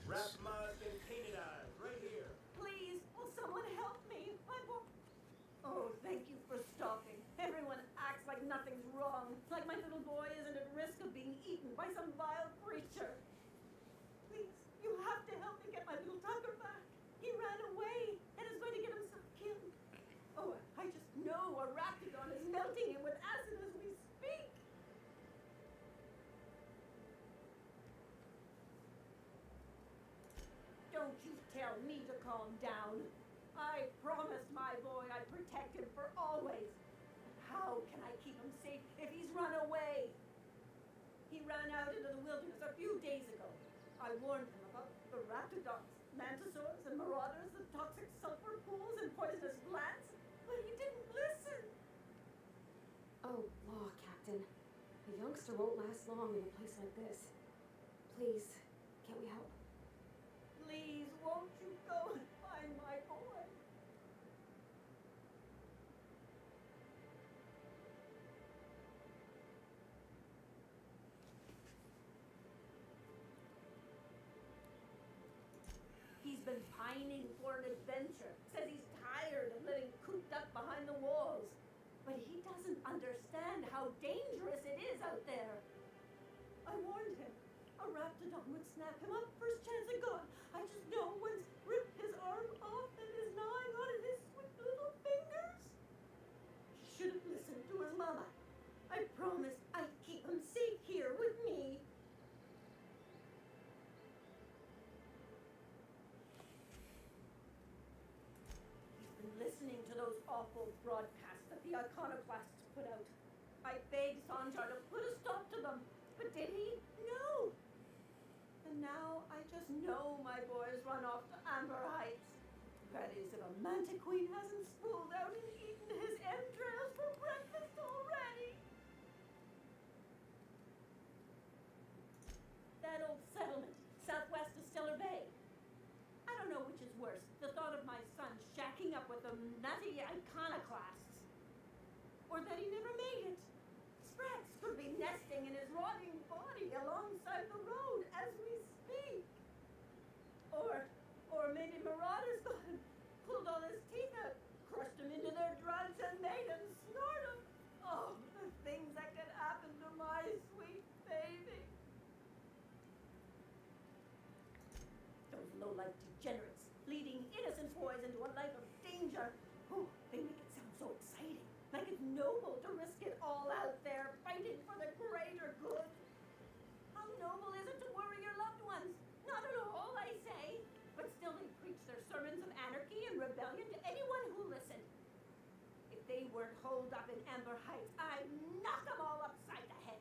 Wrap and painted eyes, right here. Please, will someone help me? Oh, thank you for stopping. Everyone acts like nothing's wrong, like my little boy isn't at risk of being eaten by some vile creature. Please, you have to help me get my little Tucker back. He ran away and is going to get himself killed. Oh, I just know a raptidon is melting him with acid as we speak. Don't you tell me to calm down. I promised my boy I'd protect him for always. How can I keep him safe if he's run away? He ran out into the wilderness a few days ago. I warned him about the raptidons, mantisaurs, and marauders, the toxic sulfur pools, and poisonous plants, but he didn't listen. Oh, law, Captain. A youngster won't last long in a place like this. Please, can't we help? Please, won't you go and find my boy? He's been pining for an adventure. Says he's tired of living cooped up behind the walls. But he doesn't understand how dangerous it is out there. I warned him. A raptidon would snap him up first chance it got. I just know one's ripped his arm off and is gnawing on his sweet little fingers. He should have listened to his mama. I promised I'd keep him safe here with me. He's been listening to those awful broadcasts that the iconoclasts put out. I begged Sanjar to put a stop to them, but did he? No. And now I just know my boy's run off to Amber Heights. That is, if a Mantiqueen hasn't spooled out and eaten his entrails for breakfast already. That old settlement, southwest of Stellar Bay. I don't know which is worse, the thought of my son shacking up with the nutty iconoclasts, or that he never made it. Sprax could be nesting in his rotting body alongside the road as we speak. Or maybe marauders got him, pulled all his teeth out, crushed him into their drugs and made him snort them. Oh, the things that could happen to my sweet baby. Those low-life degenerates, leading innocent boys into a life of danger. Oh, they make it sound so exciting, like it's noble to risk it all out there, fighting for the greater good. How noble is it to worry your loved ones? Not at all, I say. But still they preach their sermons of anarchy and rebellion to anyone who listened. If they weren't holed up in Amber Heights, I'd knock them all upside the head.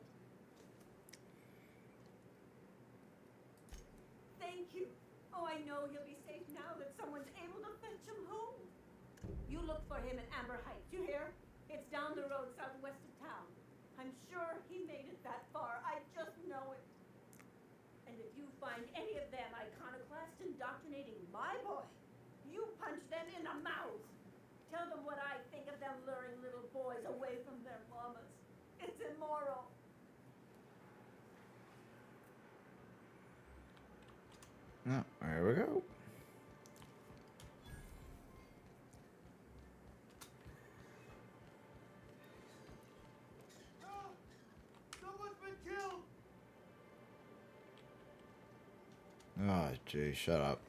Thank you. Oh, I know he'll be safe now that someone's able to fetch him home. You look for him in Amber Heights, you hear? It's down the road southwest of town. I'm sure he made it that far. I just know it. And if you find any of them iconoclasts indoctrinating my boy, you punch them in the mouth. Tell them what I think of them luring little boys away from their mamas. It's immoral. Oh, there we go. Someone's been killed! Oh, gee, shut up.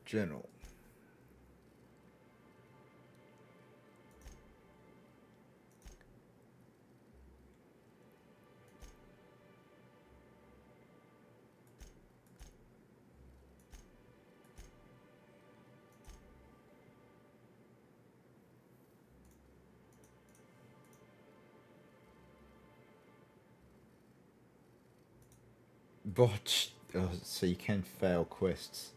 General. Botch. Oh, so you can fail quests.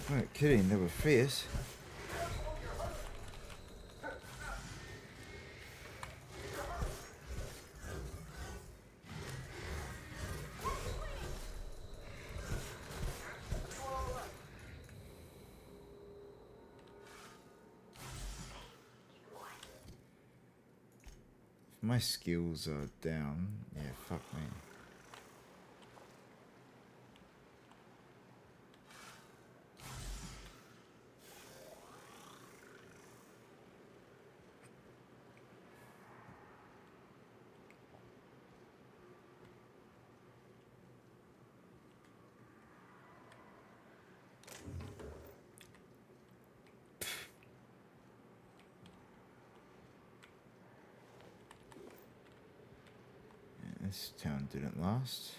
weren't kidding, they were fierce. If my skills are down, yeah, fuck me. This town didn't last.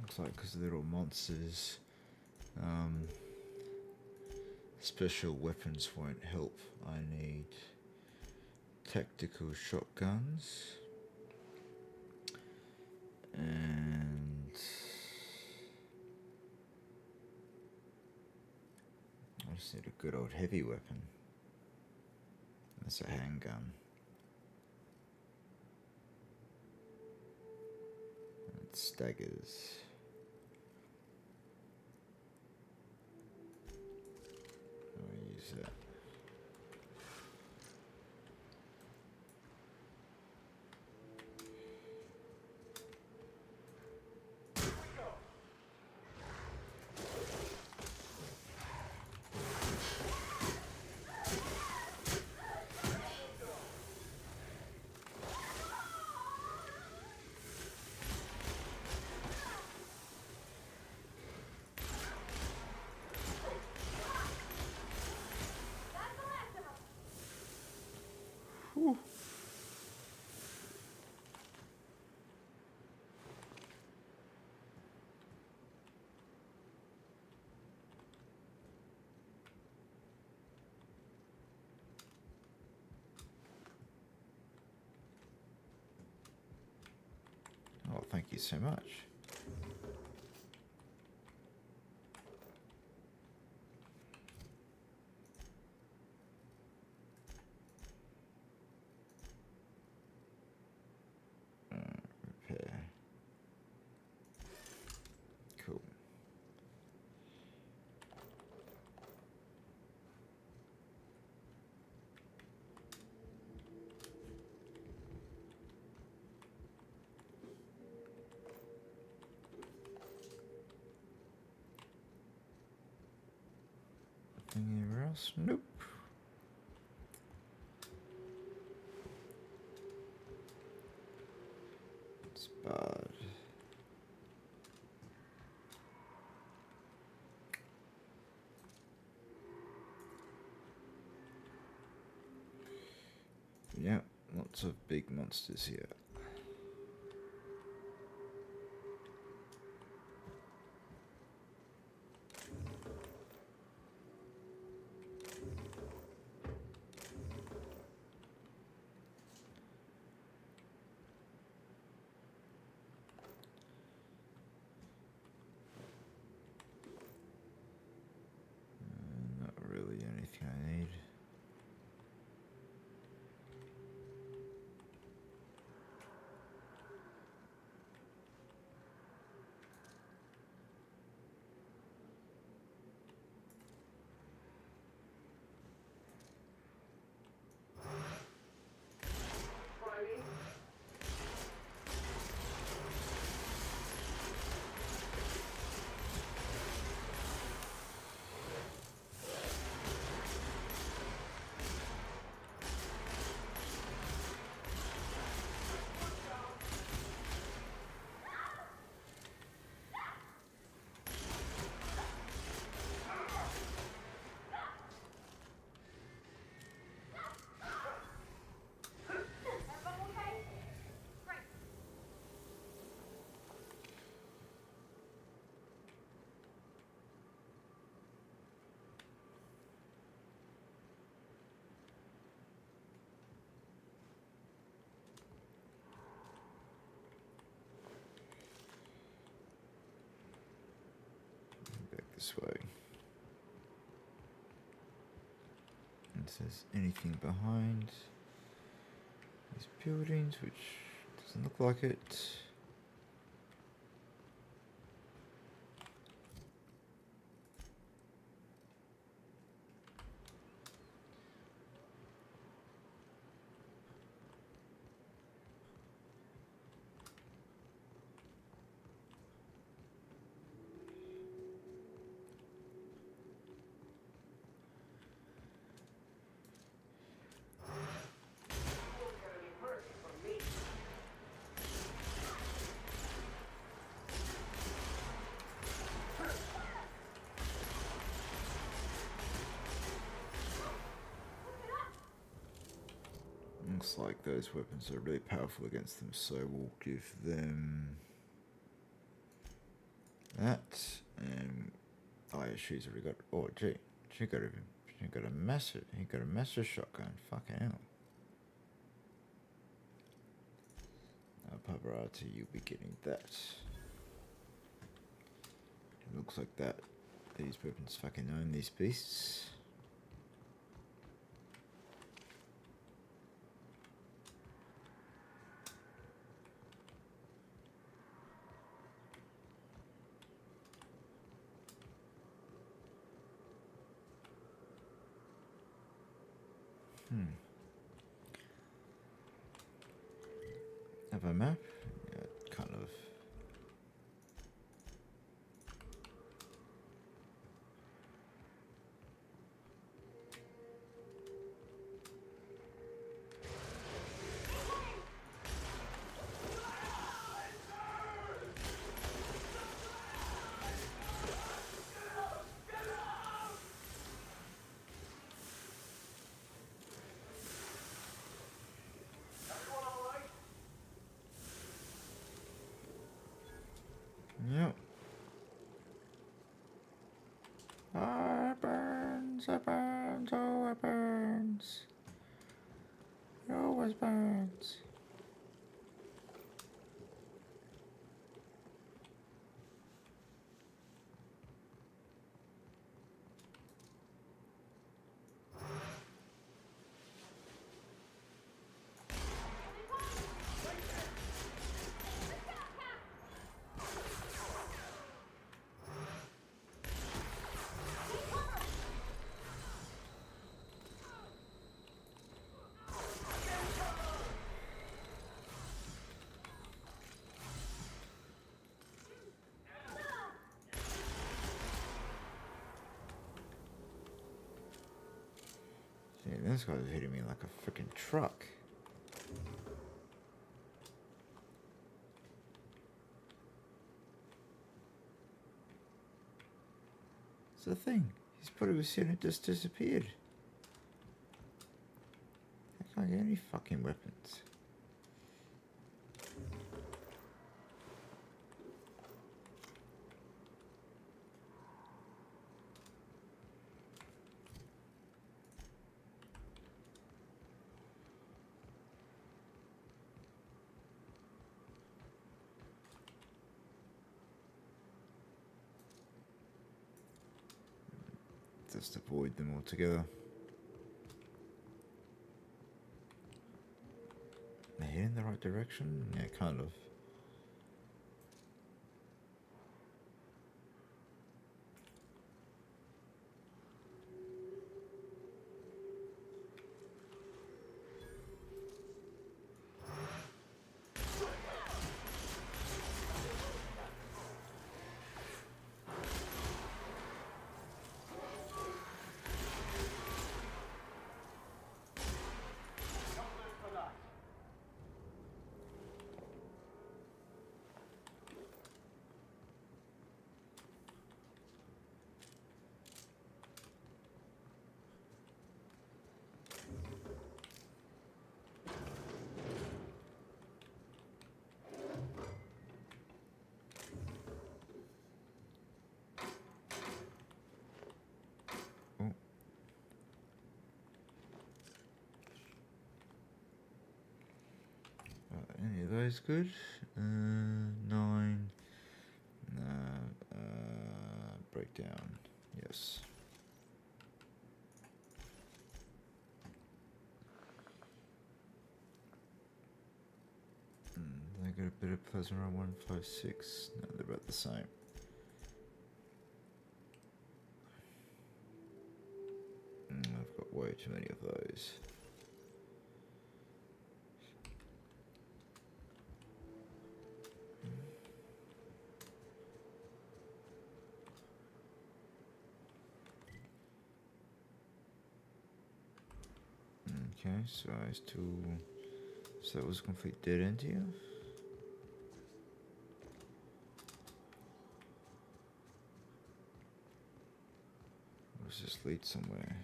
Looks like because they're all monsters, special weapons won't help. I need tactical shotguns and I just need a good old heavy weapon. That's a handgun. And staggers. I'll use that. Whew. Oh, thank you so much. Repair. Cool. Anywhere else? Nope. It's bad. Yeah, lots of big monsters here. Not really anything I need. there's anything behind these buildings, which doesn't look like it. Looks like those weapons are really powerful against them, so we'll give them that. Oh yeah, she's already got. Oh gee, she got a massive. He got a massive shotgun. Fucking hell. Pavarati, you'll be getting that. It looks like that. These weapons fucking own these beasts. Have a map? Yeah, kind of. Yep. Ah, it burns, oh, it burns. It always burns. See, this guy's hitting me like a freaking truck. It's the thing. He's put it was here and it just disappeared. I can't get any fucking weapons. Just avoid them altogether. They're heading in the right direction? Yeah, kind of. Any of those good? 9. Breakdown. Yes. They got a bit of Plasma 156. No, they're about the same. I've got way too many of those. Okay, so I still. So that was a complete dead end here. Or does this lead somewhere?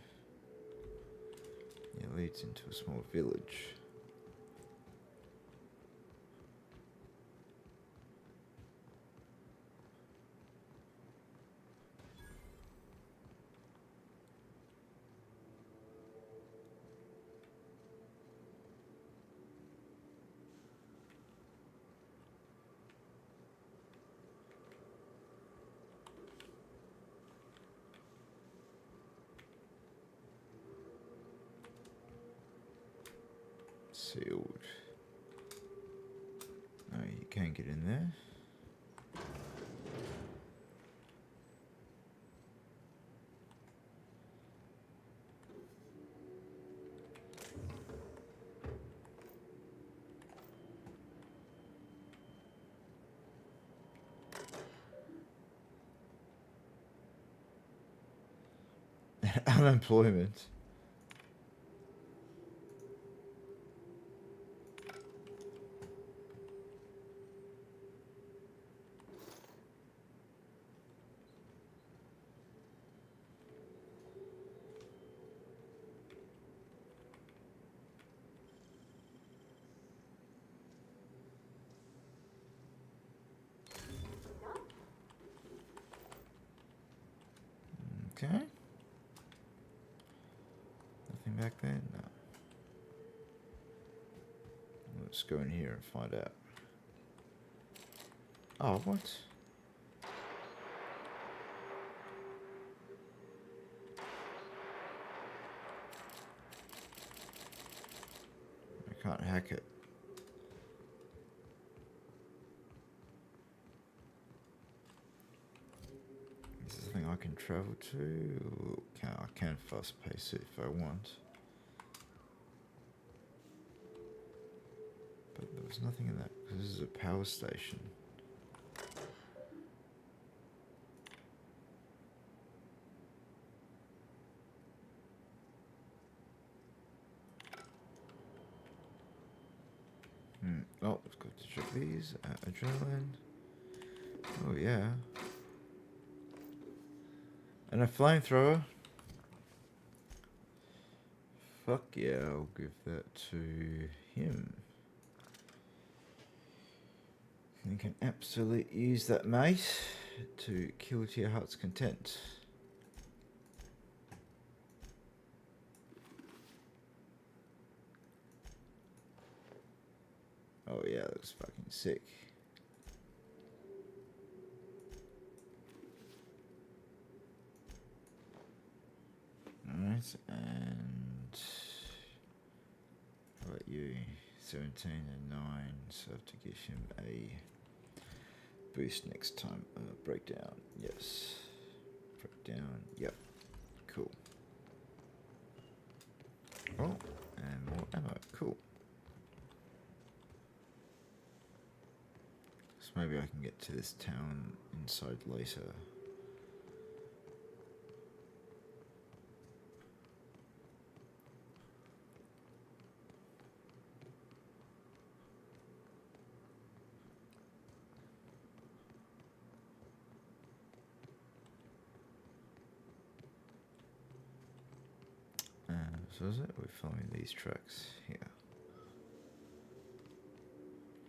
Yeah, it leads into a small village. Sealed. No, you can't get in there. Unemployment. Okay. Nothing back there? No. Let's go in here and find out. Oh, what? I can't hack it. Is this something I can travel to? I can fast pace it if I want. But there was nothing in that, because this is a power station. Oh, let's go to check these. Adrenaline. Oh, yeah. And a flamethrower. Fuck yeah, I'll give that to him. You can absolutely use that, mate, to kill to your heart's content. Oh yeah, that looks fucking sick. Alright, and how about you? 17 and 9, so I have to give him a boost next time. Breakdown, yes. Breakdown, yep. Cool. Oh, and more ammo, cool. So maybe I can get to this town inside later. So is it? We're following these tracks here.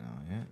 Oh yeah.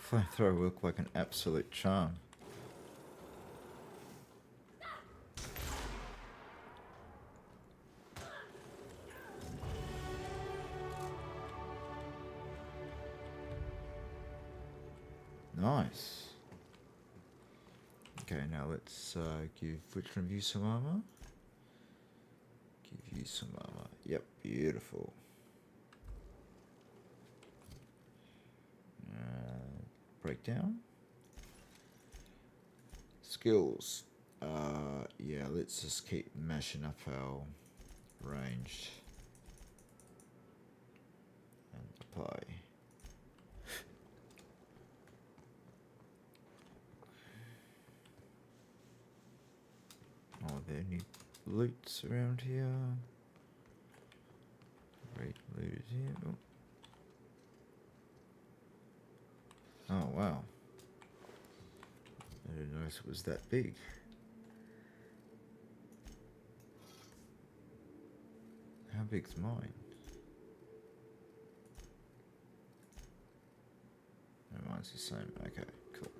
Flamethrower looked like an absolute charm. Nice. Okay, now let's give which one of you some armor? Give you some armor. Yep, beautiful. Breakdown. Skills. Yeah, let's just keep mashing up our ranged. And apply. Oh, are there any loots around here? Great loot is here. Oh, wow. I didn't notice it was that big. How big's mine? Oh, mine's the same. Okay, cool.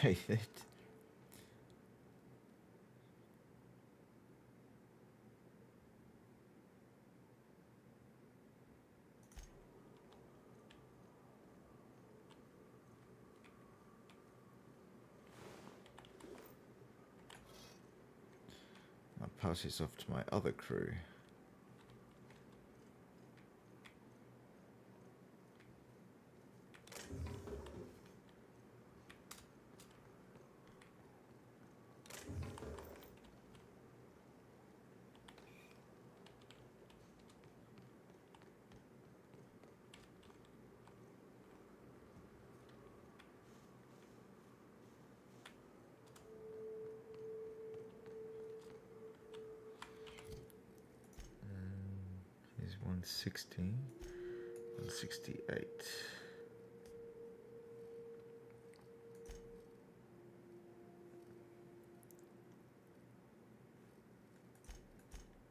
David. I'll pass this off to my other crew. Here's 160, 168.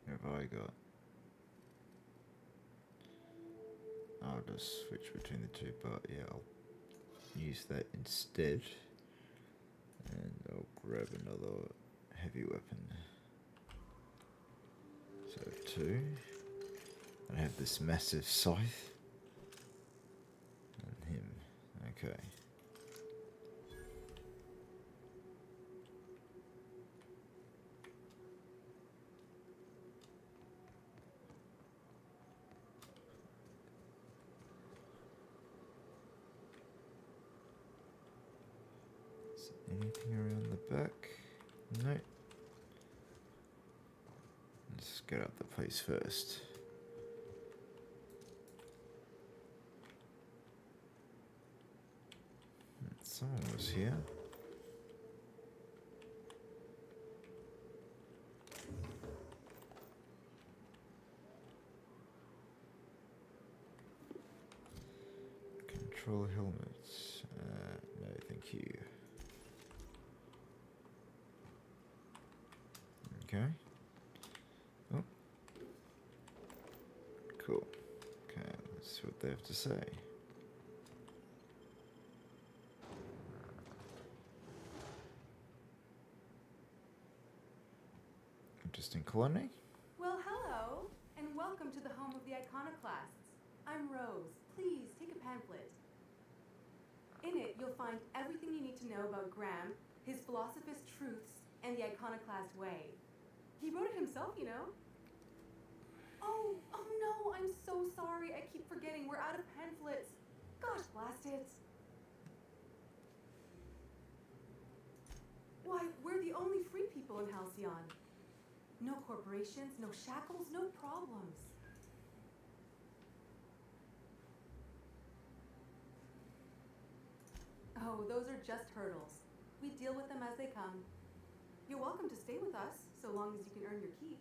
What have I got? I'll just switch between the two, but yeah, I'll use that instead. And I'll grab another heavy weapon. So 2. I have this massive scythe. And him. Okay. Is there anything around the back? No. Let's get out the place first. Someone was here. Control helmets. No, thank you. Okay. Oh. Cool. Okay, let's see what they have to say. Interesting colony. Well, hello, and welcome to the home of the Iconoclasts. I'm Rose. Please take a pamphlet. In it, you'll find everything you need to know about Graham, his Philosophist truths, and the Iconoclast Way. He wrote it himself, you know. Oh no, I'm so sorry. I keep forgetting. We're out of pamphlets. Gosh, blast it. Why, we're the only free people in Halcyon. No corporations, no shackles, no problems. Oh, those are just hurdles. We deal with them as they come. You're welcome to stay with us, so long as you can earn your keep.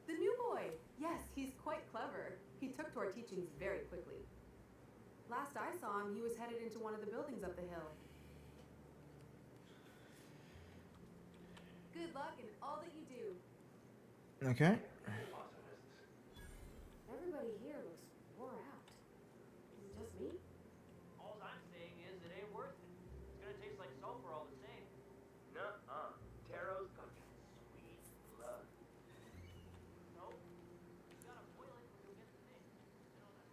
The new boy! Yes, he's quite clever. He took to our teachings very quickly. Last I saw him, he was headed into one of the buildings up the hill. Good luck in all that you do. Okay. Everybody here looks wore out. Is it just me? All I'm saying is it ain't worth it. It's gonna taste like sulfur all the same. Nuh-uh. Taro's got that sweet blood. No. You gotta boil it or you'll get the thing. You know that.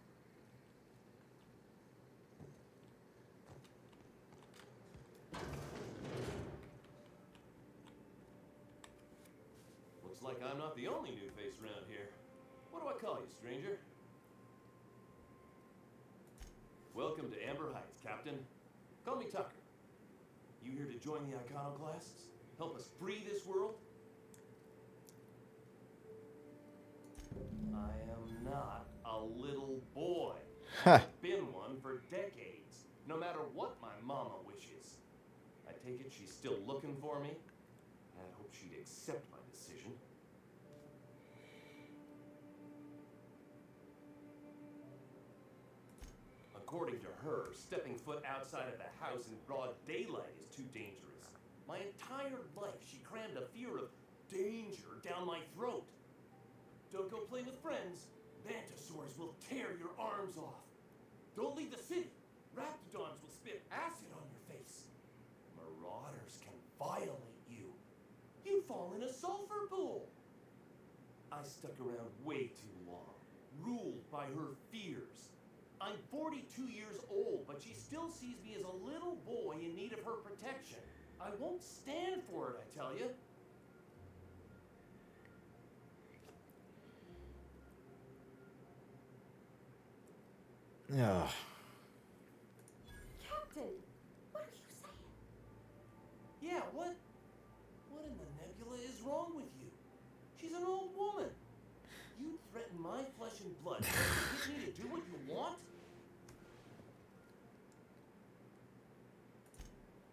Looks like I'm not the only new face around here. What do I call you, stranger? Welcome to Amber Heights, Captain. Call me Tucker. You here to join the Iconoclasts? Help us free this world? I am not a little boy. I've been one for decades, no matter what my mama wishes. I take it she's still looking for me? I hope she'd accept my decision. According to her, stepping foot outside of the house in broad daylight is too dangerous. My entire life, she crammed a fear of danger down my throat. Don't go play with friends. Mantisaurs will tear your arms off. Don't leave the city. Raptidons will spit acid on your face. Marauders can violate you. You'd fall in a sulfur pool. I stuck around way too long, ruled by her fears. I'm 42 years old, but she still sees me as a little boy in need of her protection. I won't stand for it, I tell you. Yeah. Captain, what are you saying? Yeah, what? What in the nebula is wrong with you? She's an old woman. You threaten my flesh and blood. You get me to do what you want?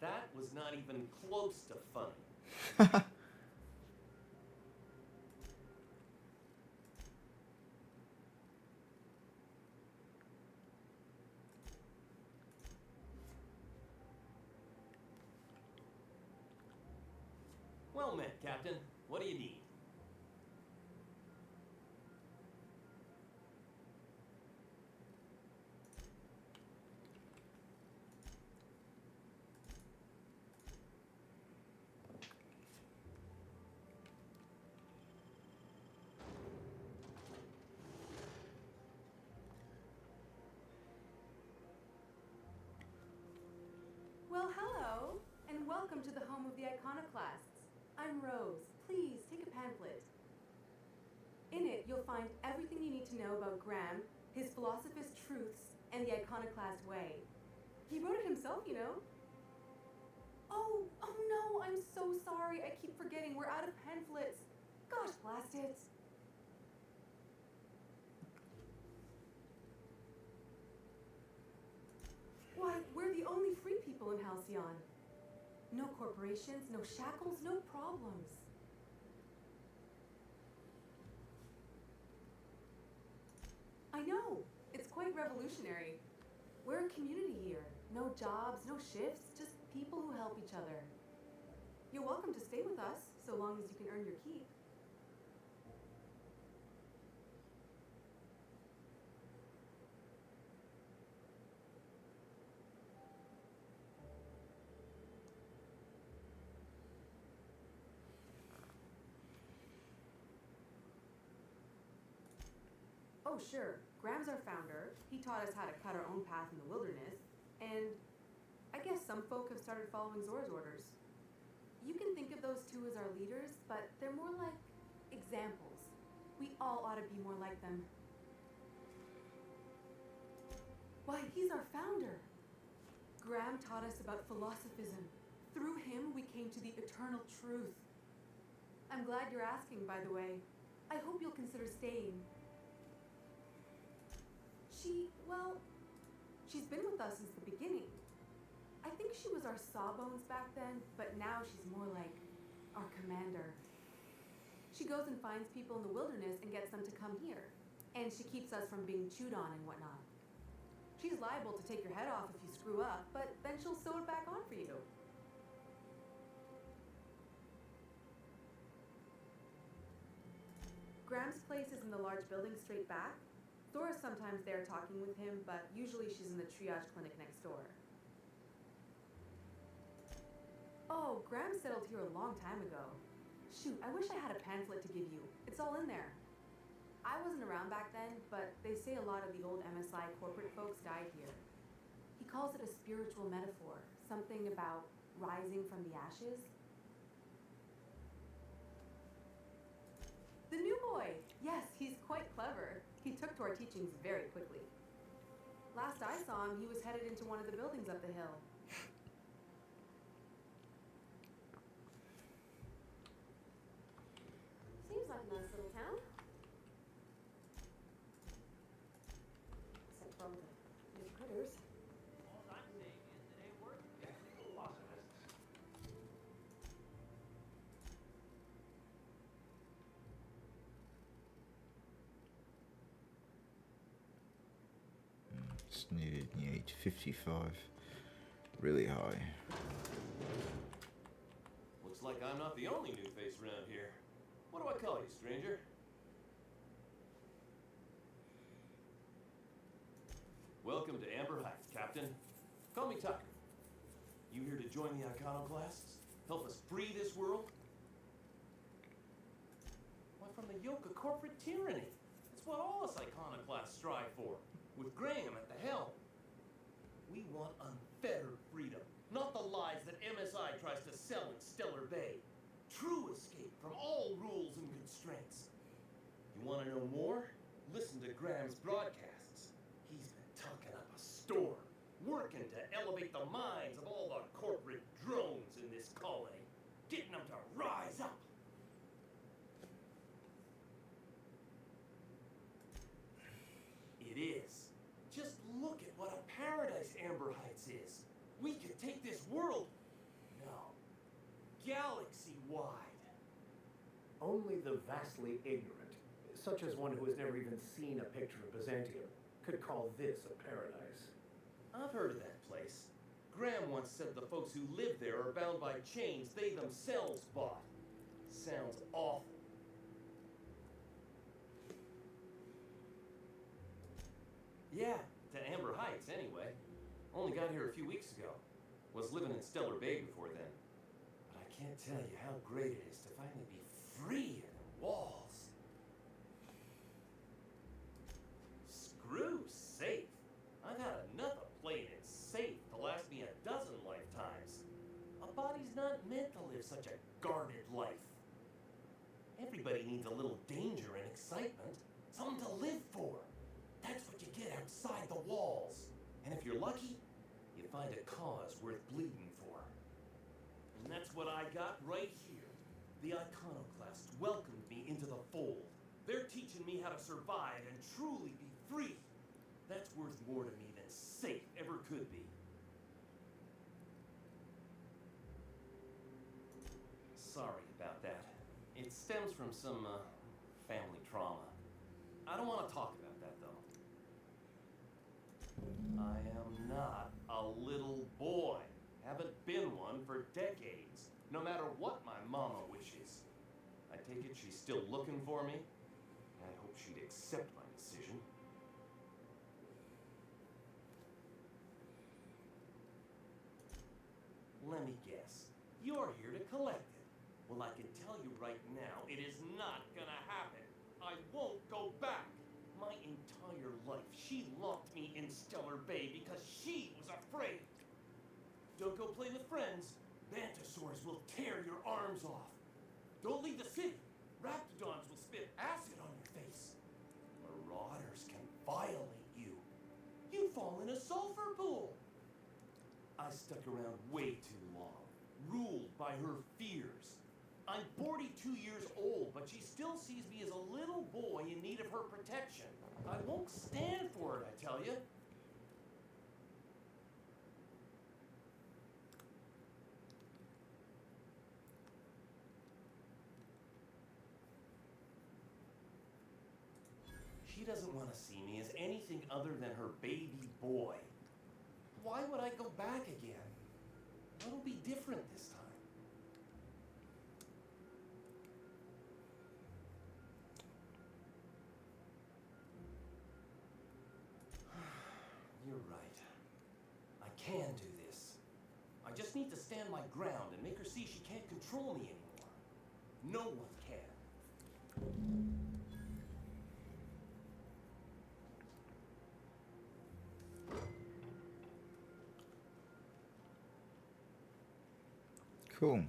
That was not even close to funny. Well met, Captain. What do you need? Well, hello, and welcome to the home of the Iconoclasts. I'm Rose. Please take a pamphlet. In it, you'll find everything you need to know about Graham, his Philosophist Truths, and the Iconoclast Way. He wrote it himself, you know. Oh no, I'm so sorry. I keep forgetting. We're out of pamphlets. Gosh, blast it. Why, we're the only free people in Halcyon. No corporations, no shackles, no problems. I know, it's quite revolutionary. We're a community here. No jobs, no shifts, just people who help each other. You're welcome to stay with us, so long as you can earn your keep. Oh, sure. Graham's our founder. He taught us how to cut our own path in the wilderness. And I I guess some folk have started following Zora's orders. You can think of those two as our leaders, but they're more like examples. We all ought to be more like them. Why, he's our founder. Graham taught us about philosophism. Through him, we came to the eternal truth. I'm glad you're asking, by the way. I hope you'll consider staying. She's been with us since the beginning. I think she was our sawbones back then, but now she's more like our commander. She goes and finds people in the wilderness and gets them to come here. And she keeps us from being chewed on and whatnot. She's liable to take your head off if you screw up, but then she'll sew it back on for you. Graham's place is in the large building straight back. Zora's sometimes there talking with him, but usually she's in the triage clinic next door. Oh, Graham settled here a long time ago. Shoot, I wish I had a pamphlet to give you. It's all in there. I wasn't around back then, but they say a lot of the old MSI corporate folks died here. He calls it a spiritual metaphor, something about rising from the ashes. The new boy! Yes, he's quite clever. He took to our teachings very quickly. Last I saw him, he was headed into one of the buildings up the hill. Seems like a nice little town. Except for all the new critters. All I'm saying is it ain't worth it. Philosophists. It's needed near 55. Really high. Looks like I'm not the only new face around here. What do I call you, stranger? Welcome to Amber Heights, Captain. Call me Tucker. You here to join the Iconoclasts? Help us free this world? Why, from the yoke of corporate tyranny. It's what all us Iconoclasts strive for, with Graham at the helm. We want unfettered freedom, not the lies that MSI tries to sell in Stellar Bay. True escape from all rules and constraints. You want to know more? Listen to Graham's broadcasts. He's been tucking up a storm, working to elevate the minds of all the corporate drones in this colony, getting them to rise up. It is. Just look at what a paradise Amber Heights is. We could take this world, no, galaxy-wide. Only the vastly ignorant, such as one who has never even seen a picture of Byzantium, could call this a paradise. I've heard of that place. Graham once said the folks who live there are bound by chains they themselves bought. Sounds awful. Yeah, to Amber Heights anyway. Only got here a few weeks ago. Was living in Stellar Bay before then. But I can't tell you how great it is to finally be free of the walls. Screw safe. I've had enough of playing it safe to last me a dozen lifetimes. A body's not meant to live such a guarded life. Everybody needs a little danger and excitement. Something to live for. That's what you get outside the walls. And if you're lucky, you find a cause worth bleeding for. And that's what I got right here. The Iconoclasts welcomed me into the fold. They're teaching me how to survive and truly be free. That's worth more to me than safe ever could be. Sorry about that. It stems from some, family trauma. I don't want to talk about that, though. I am not a little boy. Haven't been one for decades, no matter what my mama wishes. I take it she's still looking for me. I hope she'd accept my decision. Let me guess. You're here to collect it. Well, I can tell you right now, it is not gonna happen. I won't go back. My entire life, she locked me in Stellar Bay because she was afraid. Don't go play with friends. Mantisaurs will tear your arms off. Don't leave the city. Raptidons will spit acid on your face. Marauders can violate you. You fall in a sulfur pool. I stuck around way too long, ruled by her fears. I'm 42 years old, but she still sees me as a little boy in need of her protection. I won't stand for it, I tell you. She doesn't want to see me as anything other than her baby boy. Why would I go back again? What'll be different this time? You're right. I can do this. I just need to stand my ground and make her see she can't control me anymore. No one can. Cool.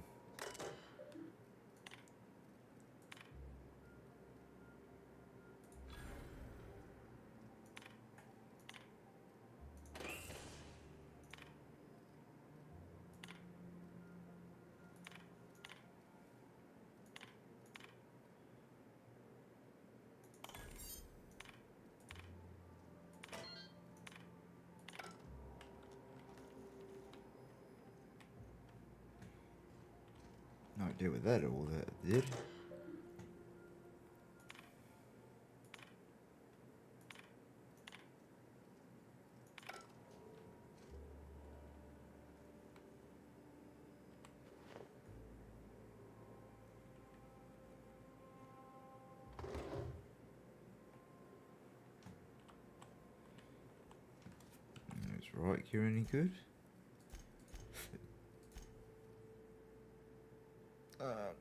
No idea what that all that did. Is right here any good?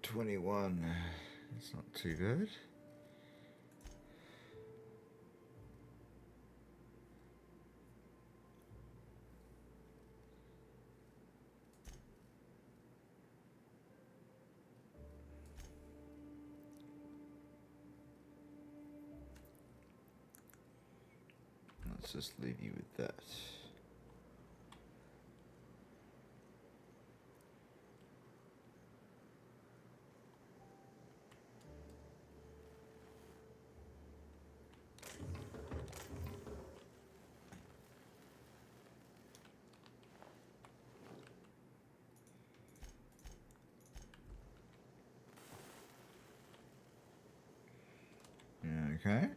21. It's not too bad. Let's just leave you with that. Okay.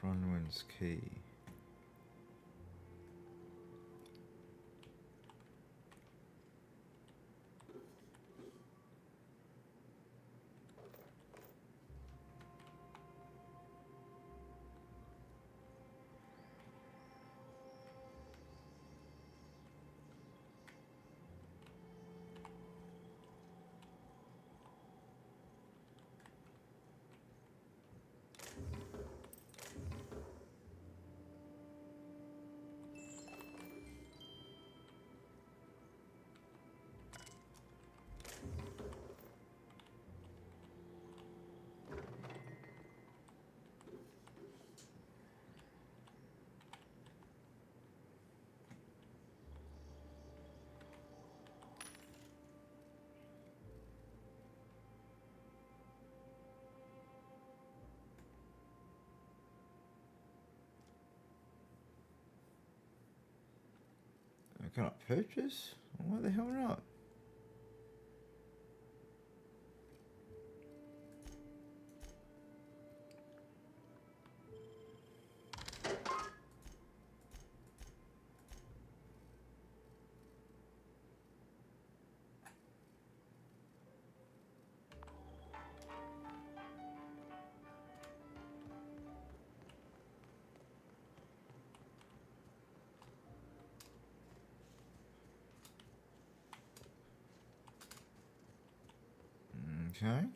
Bronwyn's key. I cannot purchase? Why the hell not? Okay.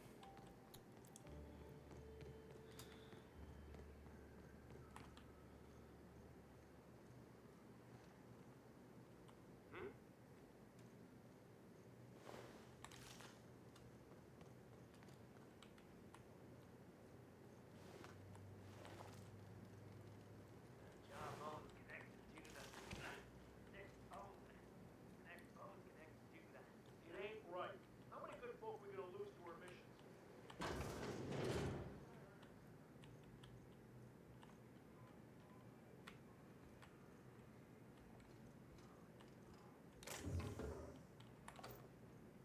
It ain't right. How many good folk we gonna lose to our missions?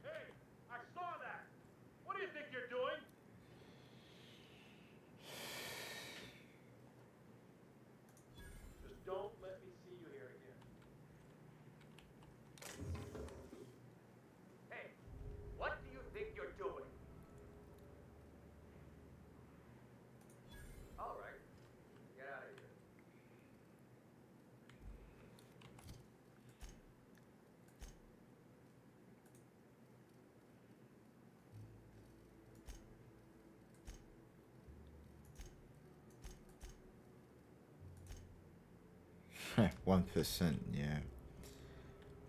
Hey, I saw that. What do you think you're doing? Just don't let me see you here again. Hey, what do you think you're doing? All right, get out of here. Heh, 1%, yeah.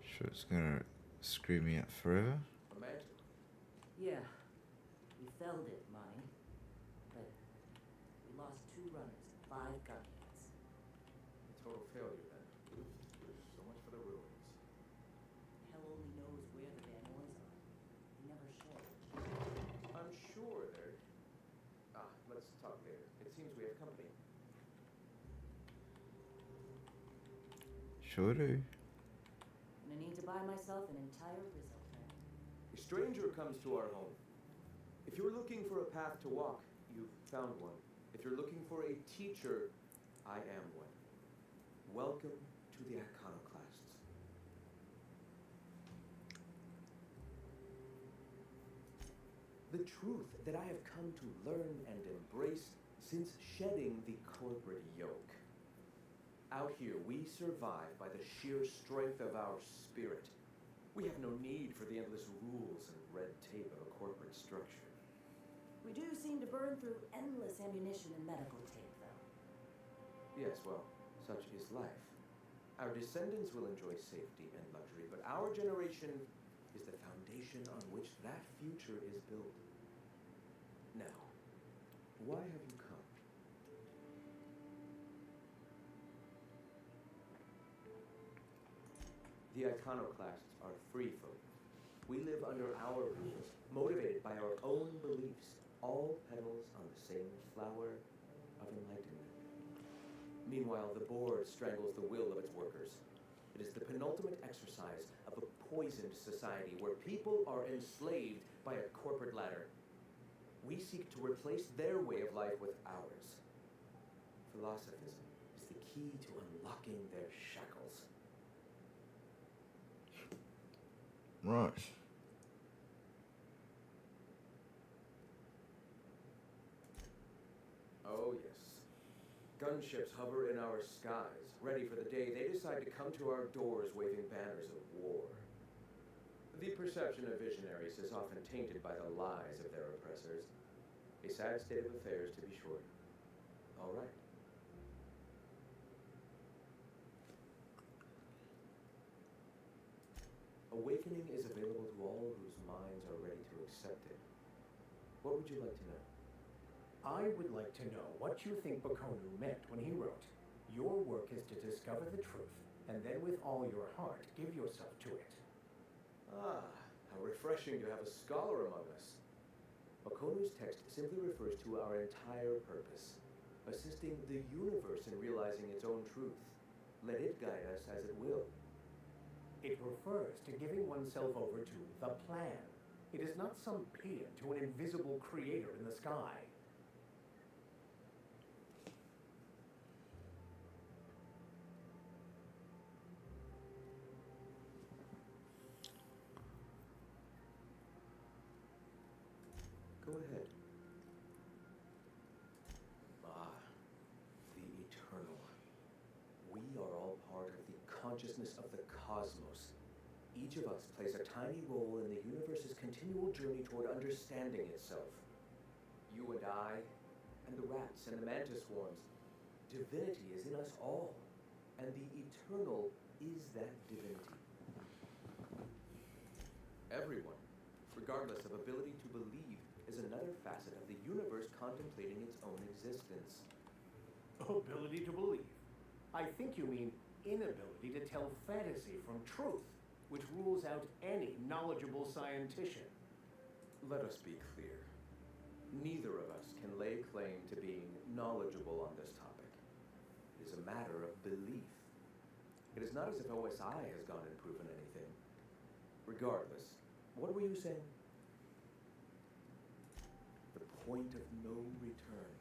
Sure it's gonna screw me up forever. Yeah, we felled it, Monty. But we lost 2 runners and 5 gun hits. A total failure then. So much for the ruins. Hell only knows where the Van Oys are. They never show. I'm sure they're... let's talk later. It seems we have company. Sure do. Gonna need to buy myself an entire Rizzo family. A stranger comes to our home. If you're looking for a path to walk, you've found one. If you're looking for a teacher, I am one. Welcome to the Iconoclasts. The truth that I have come to learn and embrace since shedding the corporate yoke. Out here, we survive by the sheer strength of our spirit. We have no need for the endless rules and red tape of a corporate structure. We do seem to burn through endless ammunition and medical tape, though. Yes, well, such is life. Our descendants will enjoy safety and luxury, but our generation is the foundation on which that future is built. Now, why have you come? The Iconoclasts are free folk. We live under our rules, motivated by our own beliefs, all petals on the same flower of enlightenment. Meanwhile, the board strangles the will of its workers. It is the penultimate exercise of a poisoned society where people are enslaved by a corporate ladder. We seek to replace their way of life with ours. Philosophism is the key to unlocking their shackles. Right. Oh, yes. Gunships hover in our skies, ready for the day they decide to come to our doors waving banners of war. The perception of visionaries is often tainted by the lies of their oppressors. A sad state of affairs, to be sure. All right. Awakening is available to all whose minds are ready to accept it. What would you like to know? I would like to know what you think Bakonu meant when he wrote, "Your work is to discover the truth, and then with all your heart give yourself to it." Ah, how refreshing to have a scholar among us. Bakonu's text simply refers to our entire purpose, assisting the universe in realizing its own truth. Let it guide us as it will. It refers to giving oneself over to the plan. It is not some paean to an invisible creator in the sky. Go ahead. Ah, the eternal. We are all part of the consciousness of the cosmos. Each of us plays a tiny role in the universe's continual journey toward understanding itself. You and I, and the rats and the mantis swarms. Divinity is in us all, and the eternal is that divinity. Everyone, regardless of ability to believe, is another facet of the universe contemplating its own existence. Ability to believe. I think you mean inability to tell fantasy from truth, which rules out any knowledgeable scientician. Let us be clear. Neither of us can lay claim to being knowledgeable on this topic. It is a matter of belief. It is not as if OSI has gone and proven anything. Regardless, what were you saying? The point of no return.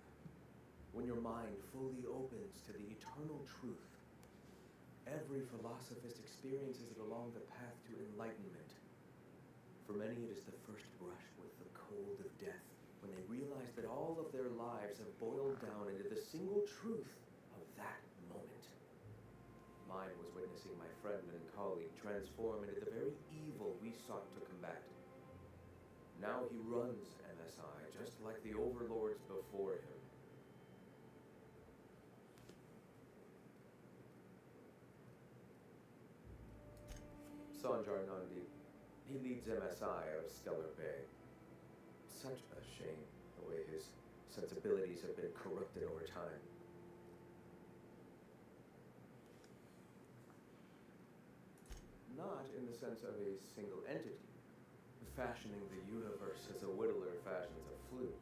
When your mind fully opens to the eternal truth. Every philosophist experiences it along the path to enlightenment. For many, it is the first brush with the cold of death, when they realize that all of their lives have boiled down into the single truth of that moment. Mine was witnessing my friend and colleague transform into the very evil we sought to combat. Now he runs MSI, just like the overlords before him. Sanjar Nandi. He leads MSI out of Stellar Bay. Such a shame, the way his sensibilities have been corrupted over time. Not in the sense of a single entity, fashioning the universe as a whittler fashions a flute.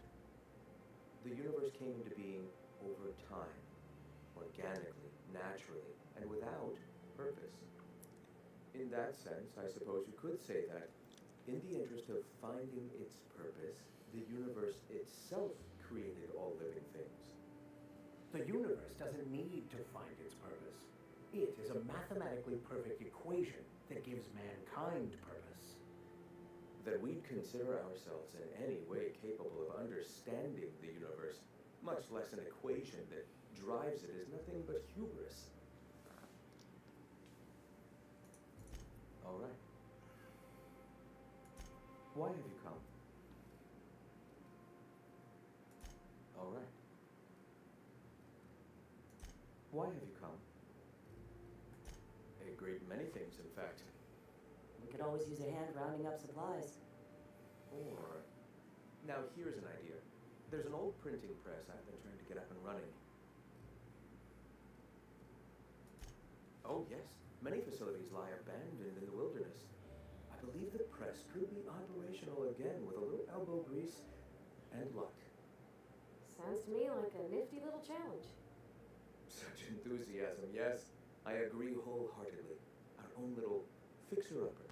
The universe came into being over time, organically, naturally, and without purpose. In that sense, I suppose you could say that, in the interest of finding its purpose, the universe itself created all living things. The universe doesn't need to find its purpose. It is a mathematically perfect equation that gives mankind purpose. That we'd consider ourselves in any way capable of understanding the universe, much less an equation that drives it, is nothing but hubris. All right. Why have you come? All right. Why have you come? A great many things, in fact. We could always use a hand rounding up supplies. Or, now here's an idea. There's an old printing press I've been trying to get up and running. Oh, yes. Many facilities lie abandoned in the wilderness. I believe the press could be operational again with a little elbow grease and luck. Sounds to me like a nifty little challenge. Such enthusiasm, yes. I agree wholeheartedly. Our own little fixer-upper.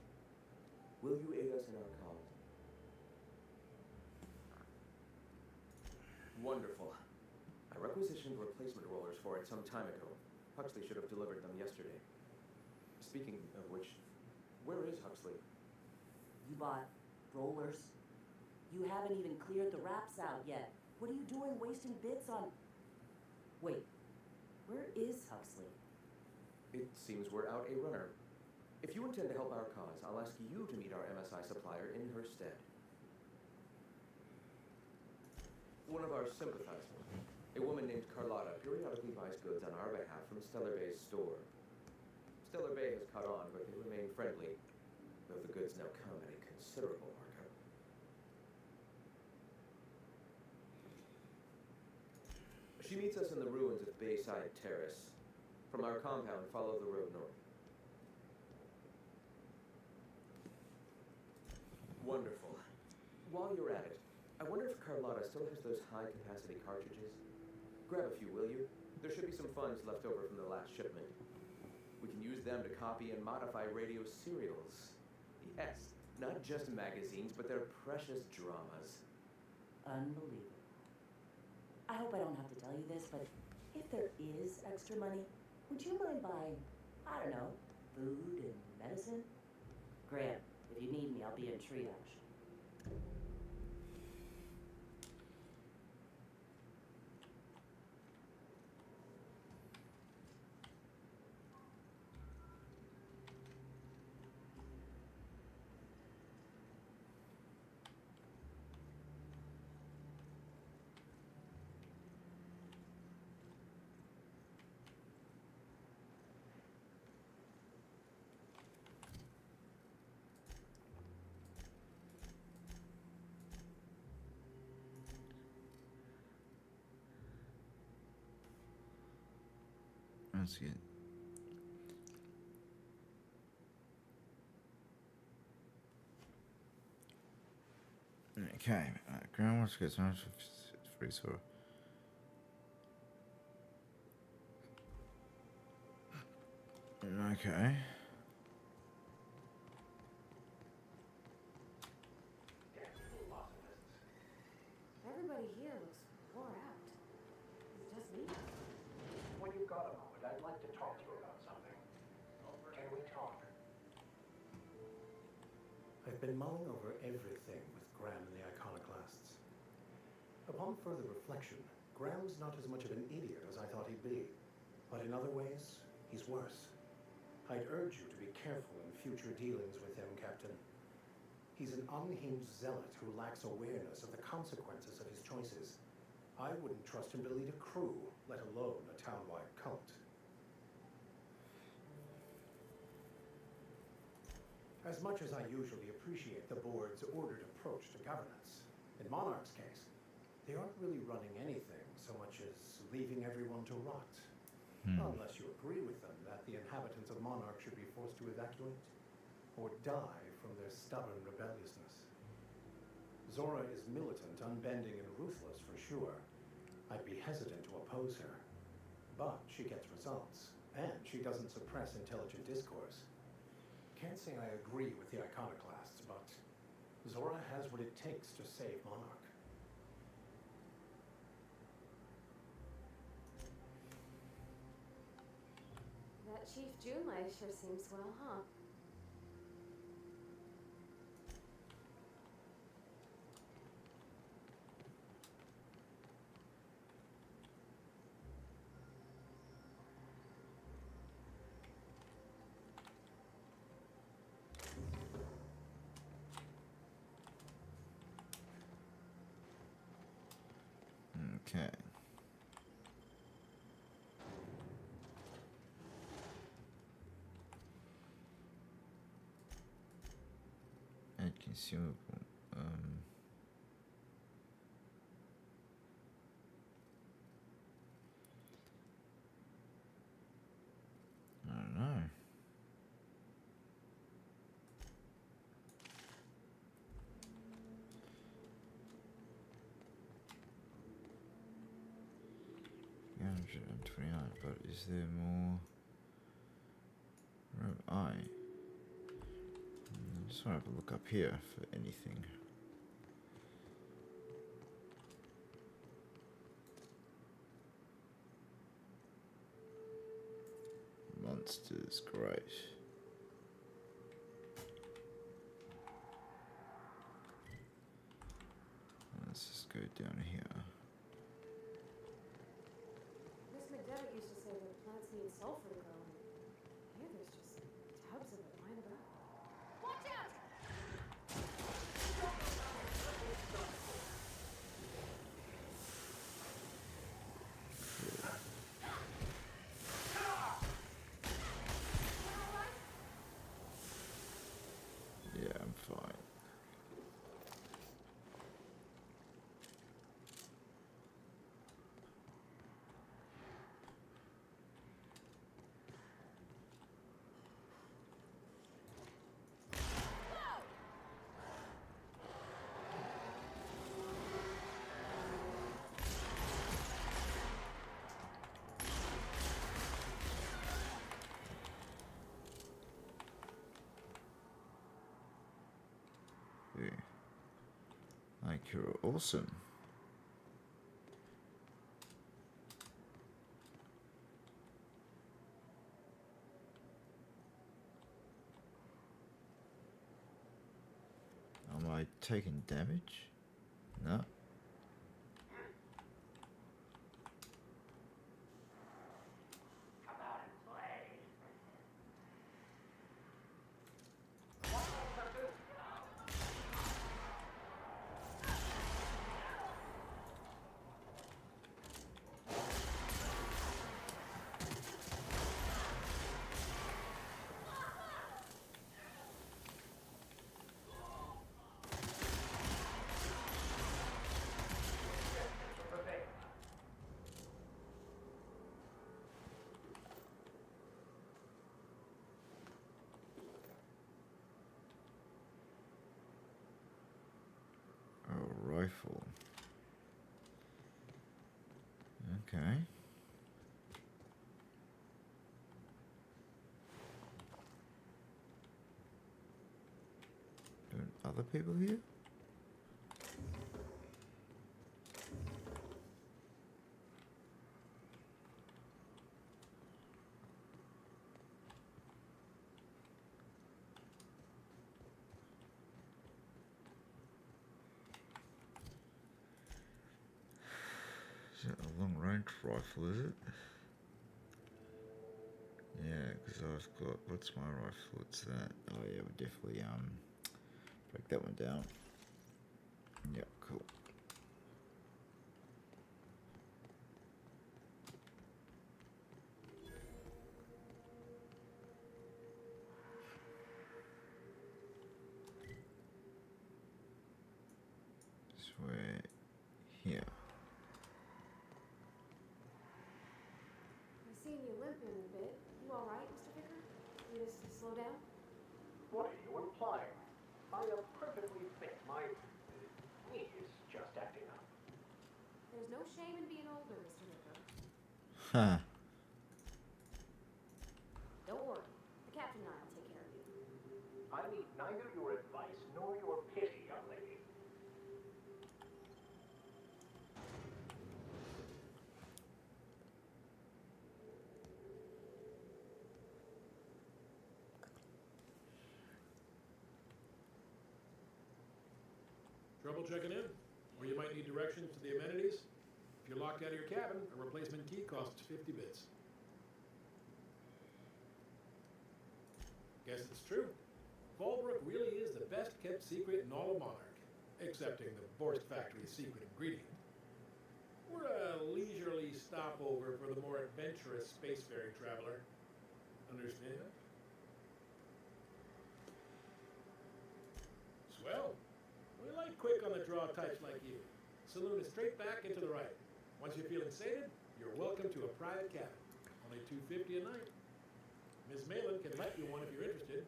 Will you aid us in our cause? Wonderful. I requisitioned replacement rollers for it some time ago. Huxley should have delivered them yesterday. Speaking of which, where is Huxley? You bought rollers? You haven't even cleared the wraps out yet. What are you doing wasting bits on... Wait, where is Huxley? It seems we're out a runner. If you intend to help our cause, I'll ask you to meet our MSI supplier in her stead. One of our sympathizers, a woman named Carlotta, periodically buys goods on our behalf from Stellar Bay's store. Stellar Bay has caught on, but they remain friendly, though the goods now come at a considerable markup. She meets us in the ruins of Bayside Terrace. From our compound, follow the road north. Wonderful. While you're at it, I wonder if Carlotta still has those high-capacity cartridges. Grab a few, will you? There should be some funds left over from the last shipment. We can use them to copy and modify radio serials. Yes, not just magazines, but their precious dramas. Unbelievable. I hope I don't have to tell you this, but if there is extra money, would you mind buying, I don't know, food and medicine? Grant, if you need me, I'll be in triage. That's good. Okay, groundwater gets so much free Zora. Okay. Everybody here looks wore out. Is it just me? When you've got a moment, I'd like to talk to you about something. Can we talk? I've been mulling over everything with Graham and the Iconoclasts. Upon further reflection, Graham's not as much of an idiot as I thought he'd be. But in other ways, he's worse. I'd urge you to be careful in future dealings with him, Captain. He's an unhinged zealot who lacks awareness of the consequences of his choices. I wouldn't trust him to lead a crew, let alone a town-wide cult. As much as I usually appreciate the board's ordered approach to governance, in Monarch's case, they aren't really running anything so much as leaving everyone to rot. Unless you agree with them that the inhabitants of Monarch should be forced to evacuate or die from their stubborn rebelliousness. Zora is militant, unbending, and ruthless for sure. I'd be hesitant to oppose her. But she gets results, and she doesn't suppress intelligent discourse. Can't say I agree with the Iconoclasts, but Zora has what it takes to save Monarch. That Chief Junlei sure seems well, huh? Okay. Add consumable. I don't know. Yeah, 129, but is there more? Room I. Just want to have a look up here for anything. Monsters, great. Let's just go down here. Miss McDevitt used to say that plants need sulfur to grow, and here there's just tubs of it lying about. Watch out! Yeah, I'm fine. Like, you're awesome. Am I taking damage? No. Okay. Doing other people here? Is it a long range rifle, is it? Yeah, because I've got, what's my rifle? It's that. Oh yeah, we'll definitely break that one down. Yep, cool. So we're here. I've seen you limping a bit. You all right, Mr. Vicker? Need us to slow down? What are you implying? I am perfectly fit. My knee is just acting up. There's no shame in being older, Mr. Vicker. Huh. Don't worry. The captain and I will take care of you. I need neither your advice nor your pity, young lady. Trouble checking in? Or you might need directions to the amenities? If you're locked out of your cabin, a replacement key costs 50 bits. Guess it's true. Fallbrook really is the best kept secret in all of Monarch, excepting the Borst Factory's secret ingredient. We're a leisurely stopover for the more adventurous spacefaring traveler. Understand? Swell. We like quick on the draw types like you. Saloon is straight back into the right. Once you're feeling sated, you're welcome to a private cabin. Only $250 a night. Miss Malin can let you one if you're interested.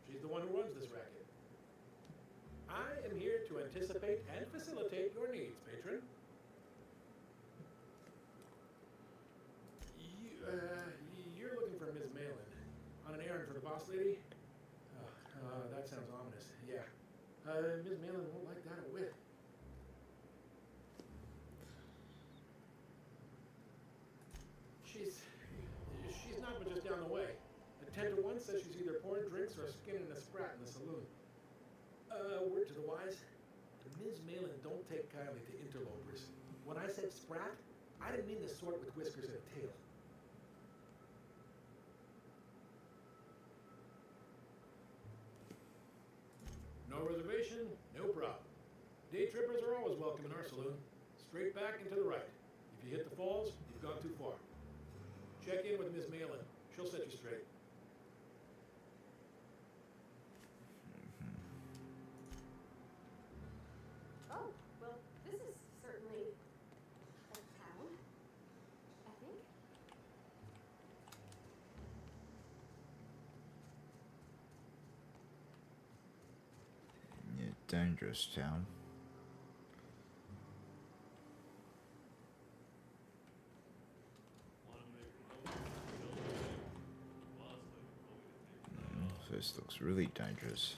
She's the one who runs this racket. I am here to anticipate and facilitate your needs, patron. You're looking for Miss Malin. On an errand for the boss lady? That sounds ominous. Yeah. Miss Malin won't like that a whit. She's not but just down the way. The 10 to 1 says she's either pouring drinks or skinning a sprat in the saloon. Word to the wise, Ms. Malin don't take kindly to interlopers. When I said sprat, I didn't mean the sort with whiskers and a tail. No reservation, no problem. Day trippers are always welcome in our saloon. Straight back and to the right. If you hit the falls, you've gone too far. Check in with Miss Malin. She'll set you straight. Oh, well, this is certainly a town, I think. Yeah, dangerous town. This looks really dangerous.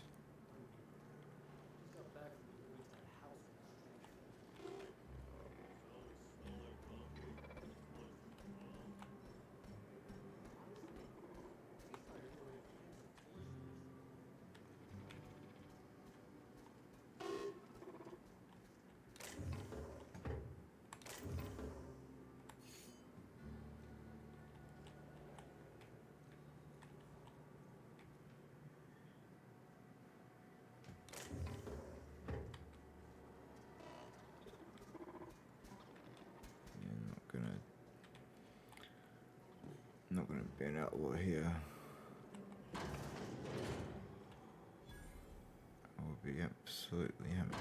Not gonna ban out over here. I will be absolutely hammered.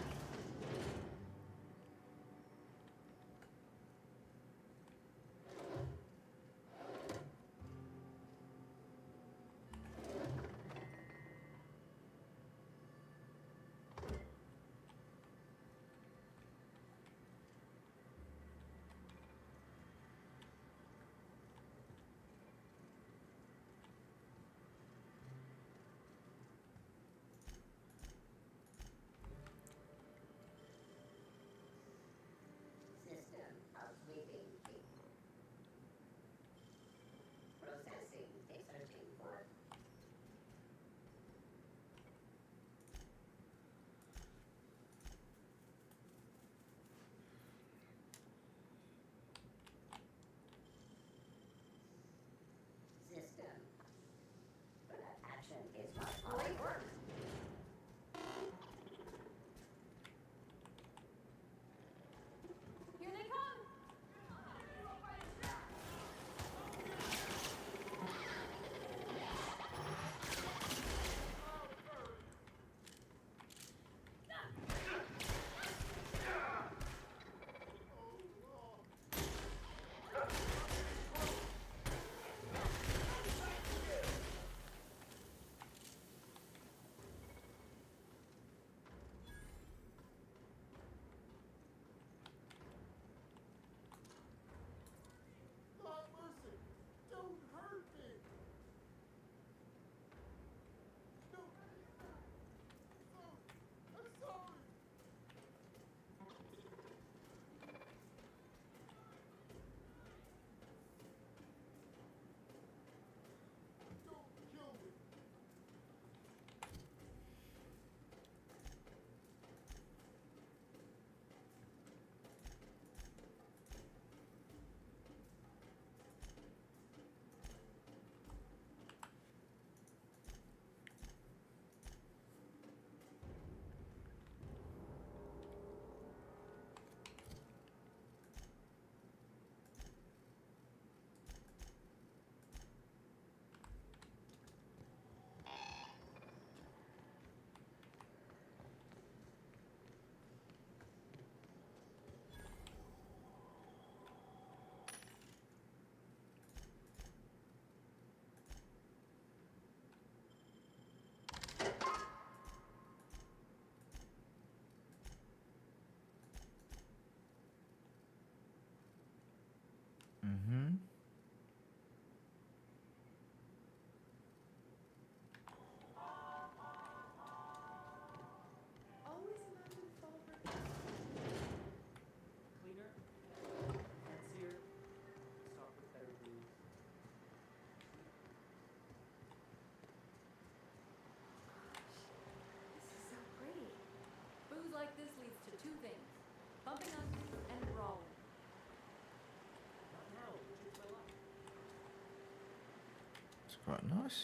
Mm-hmm. Always imagine Fulbert. Cleaner, fancier, stocked with better booze. This is so pretty. Booze like this leads to two things: bumping uglies and brawling. Not now, it's my luck. It's quite nice.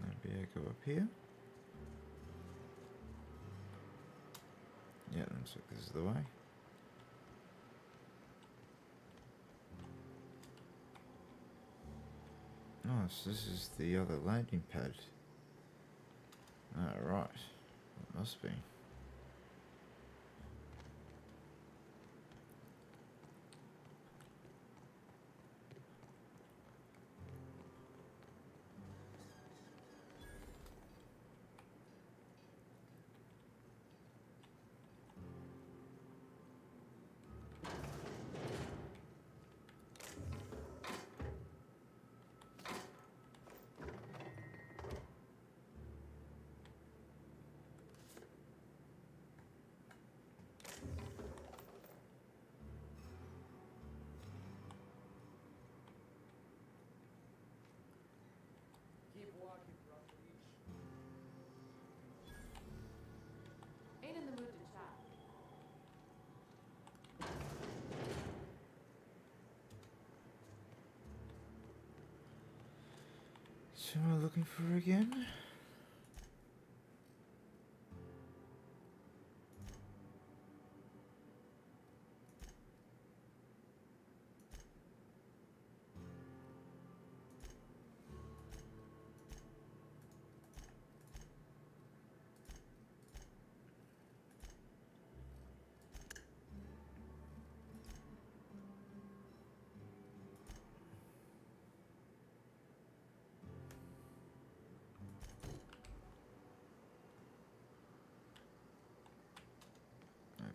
Maybe I go up here. Yeah, looks like this is the way. Oh, so this is the other landing pad. Oh, right. It must be. Keep walking, rough reach. Ain't in the mood to chat. So am I looking for again?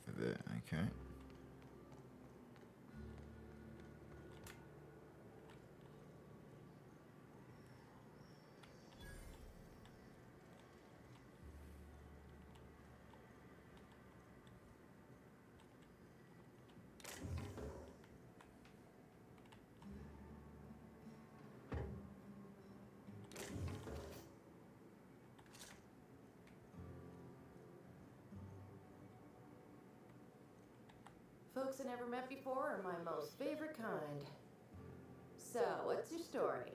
Over there, okay. Folks I never met before are my most favorite kind. So, what's your story?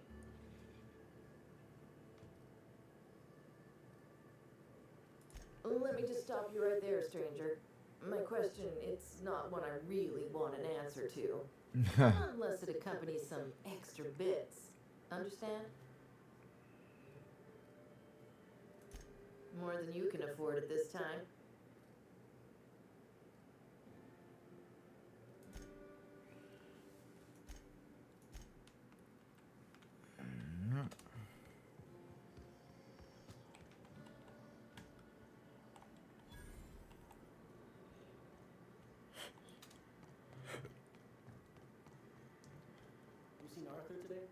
Let me just stop you right there, stranger. My question, it's not one I really want an answer to. Unless it accompanies some extra bits. Understand? More than you can afford at this time. You seen Arthur today?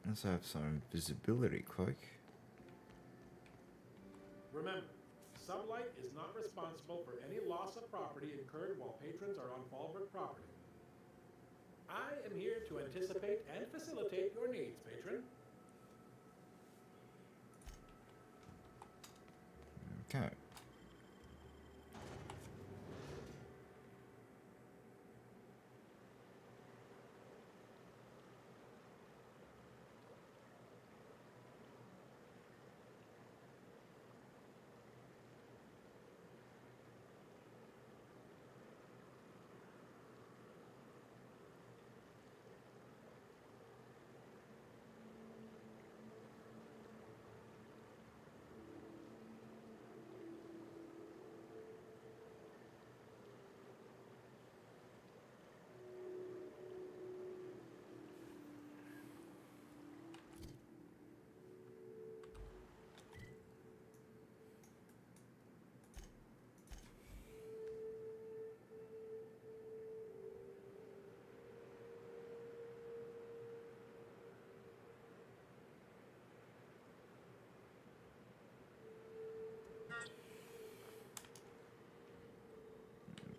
Let's have some visibility cloak. Remember, Sublight is not responsible for any loss of property incurred while patrons are on Fallbrook property. I am here to anticipate and facilitate your needs, patron. Okay.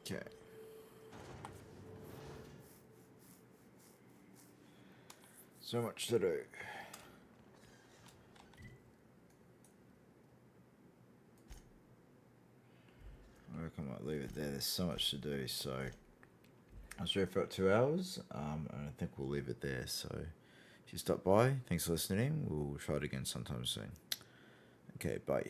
Okay. So much to do. I reckon I might leave it there. There's so much to do, so I was here for about 2 hours, and I think we'll leave it there. So if you stop by, thanks for listening. We'll try it again sometime soon. Okay, bye.